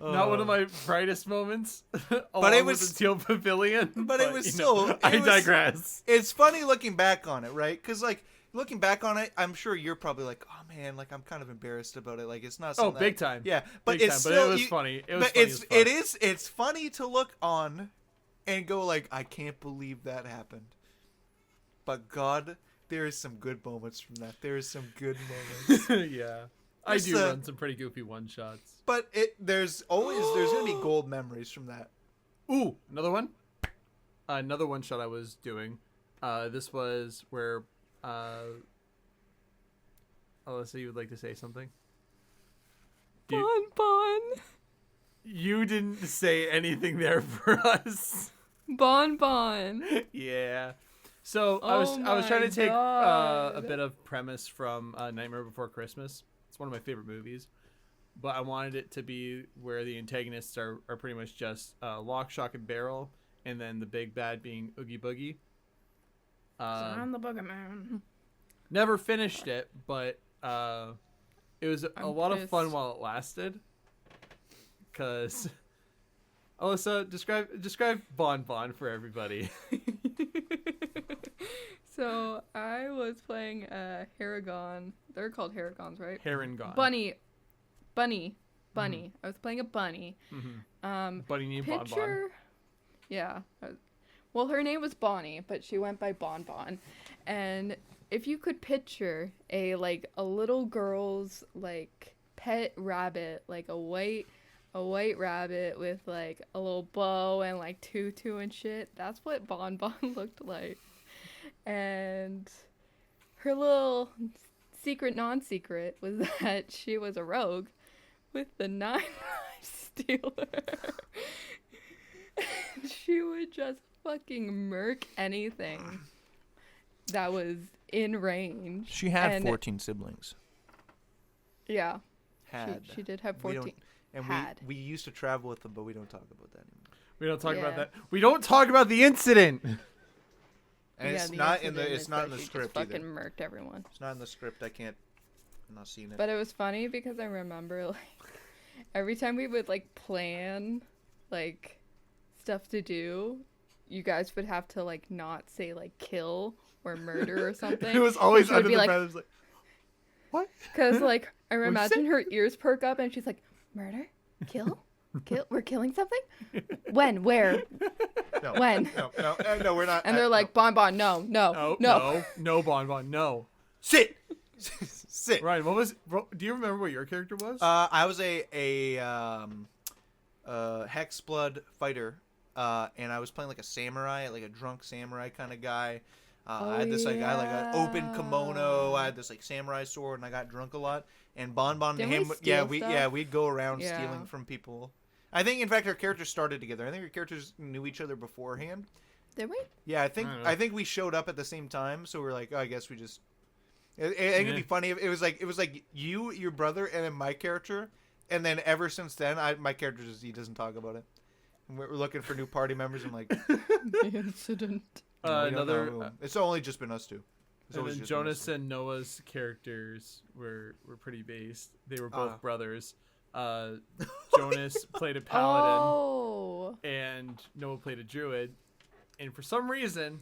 Not one of my brightest moments. But it was with the Teal Pavilion. But it was still. I digress. It's funny looking back on it, right? Because like looking back on it, I'm sure you're probably like, oh man, like I'm kind of embarrassed about it. Like it's not. Oh, big time. Yeah, but big it's time. still. But it was funny. It was. But funny it's funny to look on, and go like, I can't believe that happened. But God, there is some good moments from that. There is some good moments. Yeah. I do run some pretty goofy one-shots. But there's gonna be gold memories from that. Ooh, another one. Another one-shot I was doing. This was where. Alyssa, you would like to say something? Bon. You didn't say anything there for us. Bon. Yeah. So I was trying to take a bit of premise from Nightmare Before Christmas. It's one of my favorite movies, but I wanted it to be where the antagonists are pretty much just Lock, Shock, and Barrel, and then the big bad being Oogie Boogie. So I'm the boogeyman. Never finished it, but it was a lot of fun while it lasted. Cause Alyssa, describe Bon for everybody. So I was playing Haragon. They're called Haragons, right? Harangon. Bunny. Mm-hmm. I was playing a bunny. Mm-hmm. Bunny named Picture. Yeah. Well, her name was Bonnie, but she went by Bon. And if you could picture a little girl's like pet rabbit, like a white rabbit with like a little bow and like tutu and shit, that's what Bon looked like. And her little secret non-secret was that she was a rogue with the 9 stealer. She would just fucking murk anything that was in range. She had 14 siblings. Yeah. Had. She did have 14. We used to travel with them, but we don't talk about that anymore. We don't talk about that. We don't talk about the incident. And yeah, it's not in the script just either. fucking murked everyone. It's not in the script. I'm not seeing it. But it was funny because I remember every time we would like plan like stuff to do, you guys would have to like not say like kill or murder or something. It was always She would under be the like, breath. It was like, what? because like I you imagine say? her ears perk up and she's like, murder, kill, we're killing something. When, where, No, when? no, we're not. And they're like, Bon, no. No, Bonbon, no. sit, sit. Ryan, what was? Do you remember what your character was? I was a hexblood fighter, and I was playing like a samurai, like a drunk samurai kind of guy. I had this like I had like an open kimono. I had this like samurai sword, and I got drunk a lot. And Bonbon and Didn't him, we steal we'd go around Yeah. stealing from people. I think, in fact, our characters started together. I think our characters knew each other beforehand. Did we? Yeah, I think I don't know. I think we showed up at the same time, so we're like, oh, I guess we just. I think it'd be funny if it was like you, your brother, and then my character, and then ever since then, my character just he doesn't talk about it. And we're looking for new party members. I'm like, The incident. we don't Another. know. It's only just been us two. It's And always then just been us Jonas two. and Noah's characters were pretty based. They were both brothers. Jonas played a paladin, Oh. and Noah played a druid. And for some reason,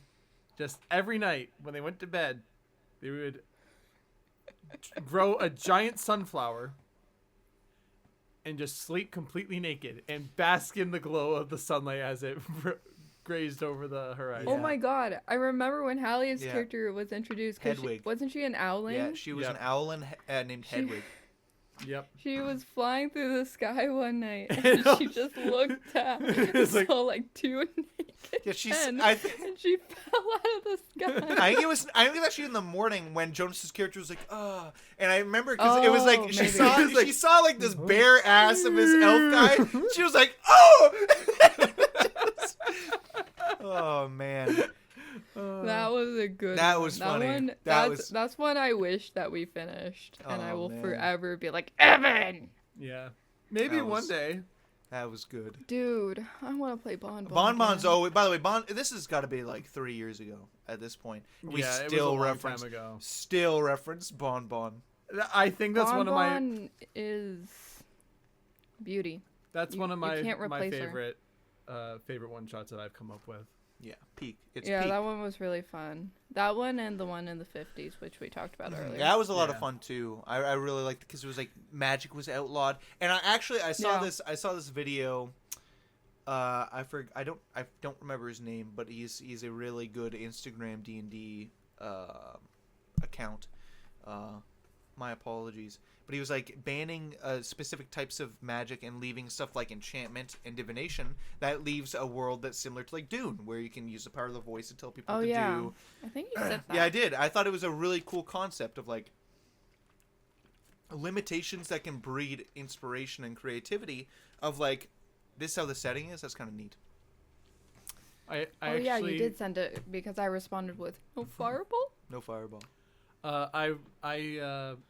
just every night when they went to bed, they would grow a giant sunflower and just sleep completely naked and bask in the glow of the sunlight as it grazed over the horizon. Oh my god. I remember when Hallie's Yeah. character was introduced. 'Cause Hedwig. wasn't she an owling? Yeah, she was Yep. an owlin named Hedwig. Yep. She was flying through the sky one night I and know. she just looked up and It's like- saw like two naked Yeah, she's. men, I and she fell out of the sky. I think it was. I think it was actually in the morning when Jonas's character was like, "Ah," and I remember because it was like she maybe. saw It was like- she saw like this bare ass of this elf guy. She was like, "Oh!" Oh man, That was a good That one. was funny. One, That that's, was- that's one I wish that we finished. And I Oh, will man. forever be like, Evan! Yeah. Maybe That one was- day. that was good. Dude, I want to play Bon Bon. Bonbons. again. Oh, by the way, this has got to be like 3 years ago at this point. We Yeah, it was a still long reference, time ago. still reference Bonbon. I think that's Bon one of my. Bon is beauty. That's You- one of you my can't my replace her. favorite one shots that I've come up with. Yeah, peak. It's Yeah, peak. that one was really fun. That one and the one in the 50s, which we talked about earlier. Yeah, that was a lot of Yeah. fun too. I really liked it because it was like magic was outlawed, and I saw Yeah. this video. I don't remember his name, but he's a really good Instagram D&D account. My apologies, but he was like banning specific types of magic and leaving stuff like enchantment and divination. That leaves a world that's similar to like Dune, where you can use the power of the voice to tell people Oh, what to yeah. do. I think you said that. Yeah, I did. I thought it was a really cool concept of like limitations that can breed inspiration and creativity. Of like, this is how the setting is. That's kind of neat. I Oh, actually. yeah, you did send it because I responded with, no fireball? No fireball. I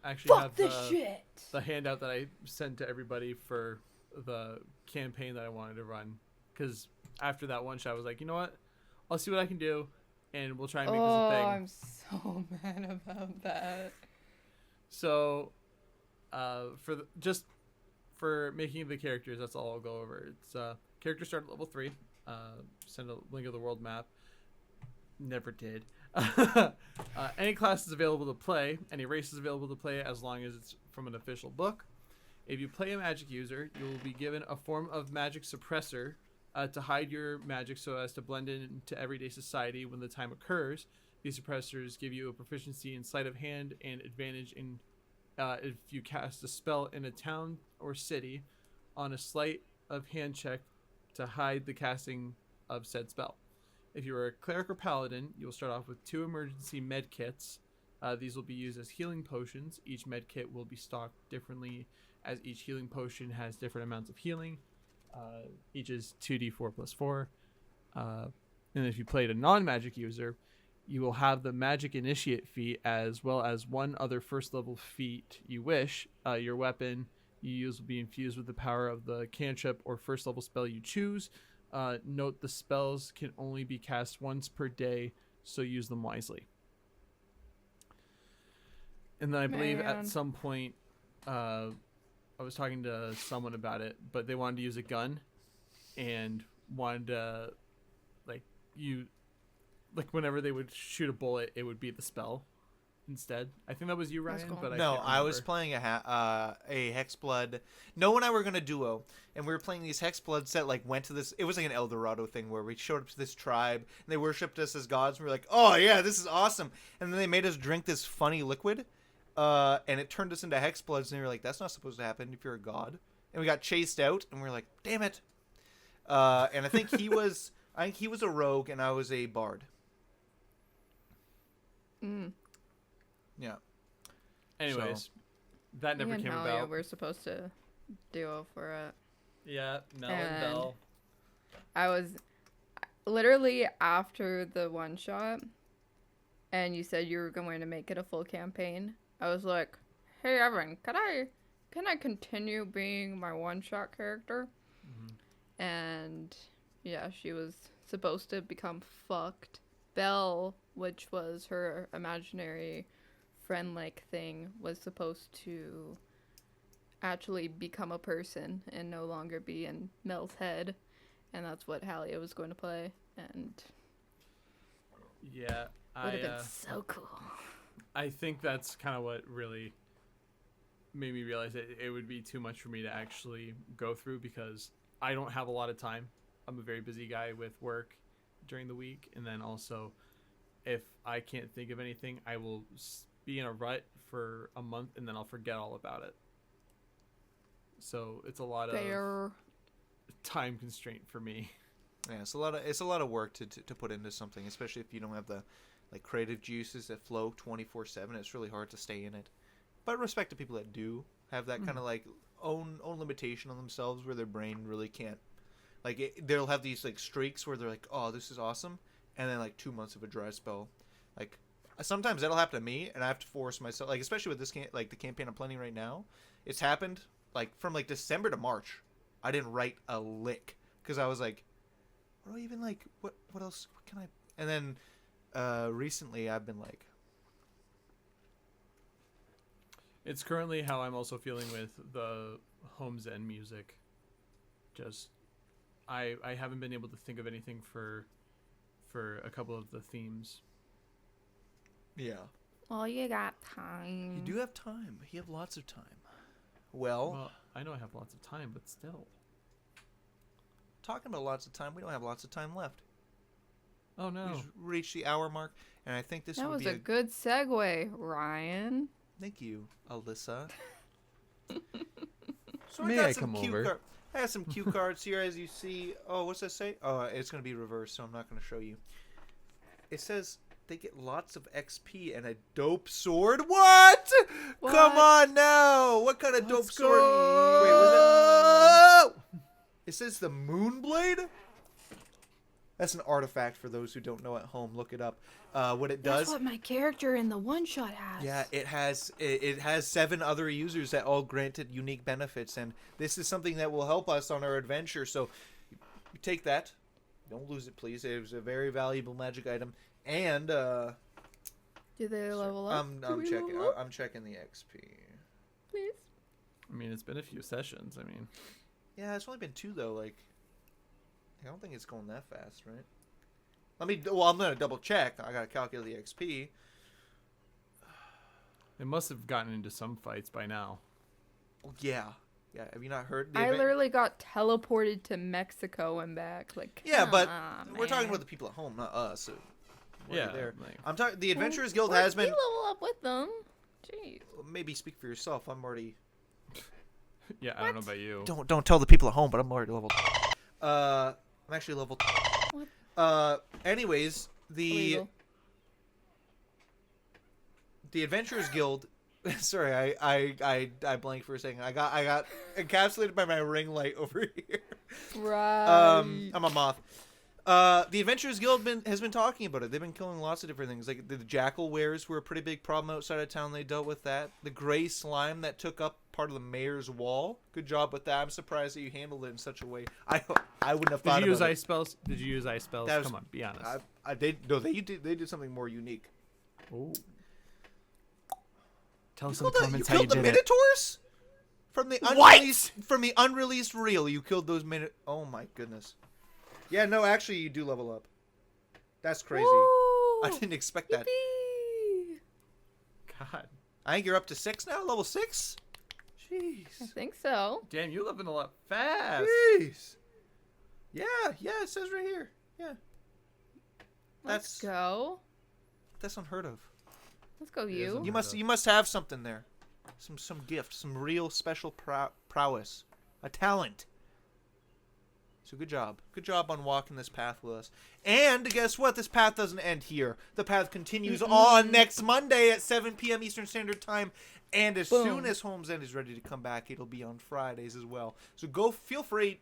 actually Fuck have this shit! the handout that I sent to everybody for the campaign that I wanted to run. Because after that one shot, I was like, you know what? I'll see what I can do, and we'll try and make this a thing. I'm so mad about that. So, for making the characters, that's all I'll go over. It's characters start at level 3. Send a link of the world map. Never did. Any class is available to play. Any race is available to play as long as it's from an official book. If you play a magic user, you will be given a form of magic suppressor to hide your magic so as to blend into everyday society when the time occurs. These suppressors give you a proficiency in sleight of hand and advantage in if you cast a spell in a town or city on a sleight of hand check to hide the casting of said spell. If you are a cleric or paladin, you'll start off with 2 emergency med kits. These will be used as healing potions. Each med kit will be stocked differently as each healing potion has different amounts of healing. Each is 2d4 plus 4. And if you played a non-magic user, you will have the magic initiate feat as well as one other first level feat you wish. Your weapon you use will be infused with the power of the cantrip or first level spell you choose. Note the spells can only be cast once per day, so use them wisely. And then I believe Man. at some point I was talking to someone about it, but they wanted to use a gun and wanted to whenever they would shoot a bullet, it would be the spell instead. I think that was you, That's Ryan. cool. But No, can't I was remember. playing a Hexblood. Noah and I were gonna duo, and we were playing these Hexbloods that like went to this. It was like an El Dorado thing where we showed up to this tribe and they worshipped us as gods. And we were like, oh yeah, this is awesome. And then they made us drink this funny liquid, and it turned us into Hexbloods. And they were like, that's not supposed to happen if you're a god. And we got chased out, and we were like, damn it. And I think he was a rogue, and I was a bard. Mm. Yeah. Anyways, that never Me and came Halia about. were supposed to duo for it. Yeah, Mel and And- Bell. I was literally after the one shot, and you said you were going to make it a full campaign. I was like, "Hey Evan, can I continue being my one shot character?" Mm-hmm. And yeah, she was supposed to become fucked. Belle, which was her imaginary friend-like thing, was supposed to actually become a person and no longer be in Mel's head. And that's what Halia was going to play. And Yeah, would have been so cool. I think that's kind of what really made me realize that it would be too much for me to actually go through because I don't have a lot of time. I'm a very busy guy with work during the week, and then also if I can't think of anything, I will be in a rut for a month and then I'll forget all about it. So it's a lot of Fair. time constraint for me. Yeah, it's a lot of work to put into something, especially if you don't have the like creative juices that flow 24/7. It's really hard to stay in it. But respect to people that do have that kind of like own limitation on themselves, where their brain really can't. Like they'll have these like streaks where they're like, "Oh, this is awesome," and then like 2 months of a dry spell. Like sometimes that'll happen to me, and I have to force myself. Like especially with this like the campaign I'm playing right now, it's happened like from like December to March. I didn't write a lick because I was like, what do I even like? What else? What can I? And then recently I've been like, It's currently how I'm also feeling with the Home's End music. Just I haven't been able to think of anything for a couple of the themes. yeah, Well, you got time. you do have time. You have lots of time. Well, Well, I know I have lots of time, but still. talking about lots of time, we don't have lots of time left. Oh We no. just reached the hour mark, and I think this That would was be a good segue, Ryan. Thank you, Alyssa. So May I come over? I have some cue cards here, as you see. Oh, what's that say? Oh, it's going to be reversed, so I'm not going to show you. It says they get lots of XP and a dope sword. What? Come What? on now. What kind of dope Let's sword? go. Wait, was it? It says the Moonblade? That's an artifact for those who don't know at home. Look it up. What it does. That's what my character in the one shot has. Yeah, it has 7 other users that all granted unique benefits, and this is something that will help us on our adventure. So, you take that, don't lose it, please. It was a very valuable magic item, and Do they level up? Do I'm we checking. level up? I'm checking the XP. Please. I mean, it's been a few sessions. I mean, Yeah, it's only been 2 though. Like, I don't think it's going that fast, right? Well, I'm gonna double check. I gotta calculate the XP. they must have gotten into some fights by now. Oh, yeah. Have you not heard? The I event- literally got teleported to Mexico and back. Like, Yeah, but come we're on, talking man. about the people at home, not us. So we're Yeah, there. like- I'm talking. The Adventurers Guild Well, has been. We level up with them. Jeez. Maybe speak for yourself. I'm already. Yeah, I don't know about you. Don't tell the people at home, but I'm already level. I'm actually level. What? Anyways, the Illegal. Adventurers Guild. Sorry, I blanked for a second. I got encapsulated by my ring light over here. Right. I'm a moth. The Adventurers Guild has been talking about it. They've been killing lots of different things. Like the jackal wares were a pretty big problem outside of town. They dealt with that. The gray slime that took up part of the mayor's wall. Good job with that. I'm surprised that you handled it in such a way. I wouldn't have Did thought you use about ice spells? Did you use ice spells? That was- Come on, be honest. They did something more unique. Oh. Tell us You in the killed comments you how you killed the did it. Minotaurs? From the What? unreleased reel, you killed those minute. Oh my goodness. Yeah, no, actually, you do level up. That's crazy. Woo! I didn't expect that. Yippee! God. I think you're up to 6 now, level 6. I Jeez. think so. Damn, you're living a lot fast. Jeez. Yeah, it says right here. Yeah. Let's go. That's unheard of. Let's go, is you. You must have something there. Some gift, some real special prowess, a talent. So good job. Good job on walking this path with us. And guess what? This path doesn't end here. The path continues on next Monday at 7 p.m. Eastern Standard Time. And as soon as Home's End is ready to come back, it'll be on Fridays as well. So feel free,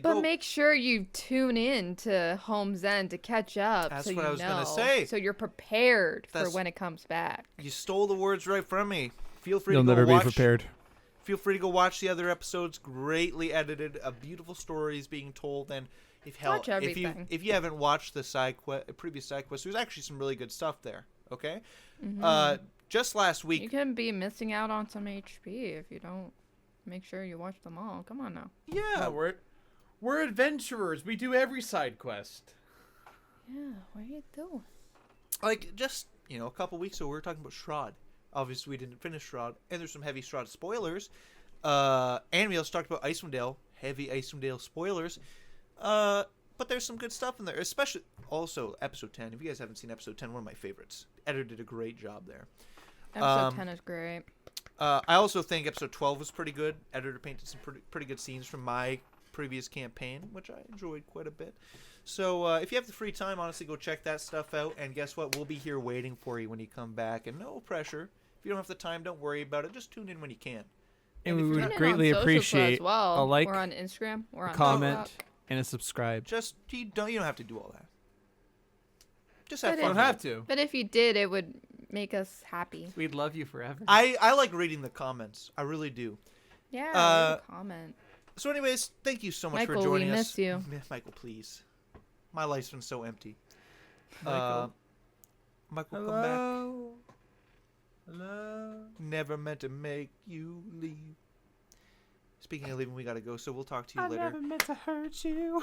But make sure you tune in to Home's End to catch up. That's so what you I was gonna know. say. So you're prepared for when it comes back. You stole the words right from me. Feel free You'll to go never watch. be prepared. Feel free to go watch the other episodes. Greatly edited, beautiful stories being told, and Watch everything. if you haven't watched the previous side quest, there's actually some really good stuff there. Okay, just last You week. can be missing out on some HP if you don't make sure you watch them all. Come on now. Yeah, We're adventurers. We do every side quest. Yeah, what are you doing? like just a couple weeks ago, we were talking about Shroud. Obviously, we didn't finish Shroud, and there's some heavy Shroud spoilers. And we also talked about Icewind Dale, heavy Icewind Dale spoilers. But there's some good stuff in there, especially also episode 10. If you guys haven't seen episode 10, one of my favorites. Editor did a great job there. Episode 10 is great. I also think episode 12 was pretty good. Editor painted some pretty good scenes from my previous campaign, which I enjoyed quite a bit. So if you have the free time, honestly, go check that stuff out. And guess what? We'll be here waiting for you when you come back. And no pressure. If you don't have the time, don't worry about it. Just tune in when you can. And we if you're would not- Tune in greatly on social appreciate as well. a like, We're on Instagram. We're on comment, TikTok. and a subscribe. Just you don't have to do all that. Just have But You fun. don't with have it. to. But if you did, it would make us happy. We'd love you forever. I like reading the comments. I really do. Yeah, leave a comment. So, anyways, thank you so much Michael, for we joining us. miss you. Michael, please. My life's been so empty. Michael. Michael, come back. Hello. Never meant to make you leave. Speaking of leaving, we gotta go, so we'll talk to you later. meant to hurt you.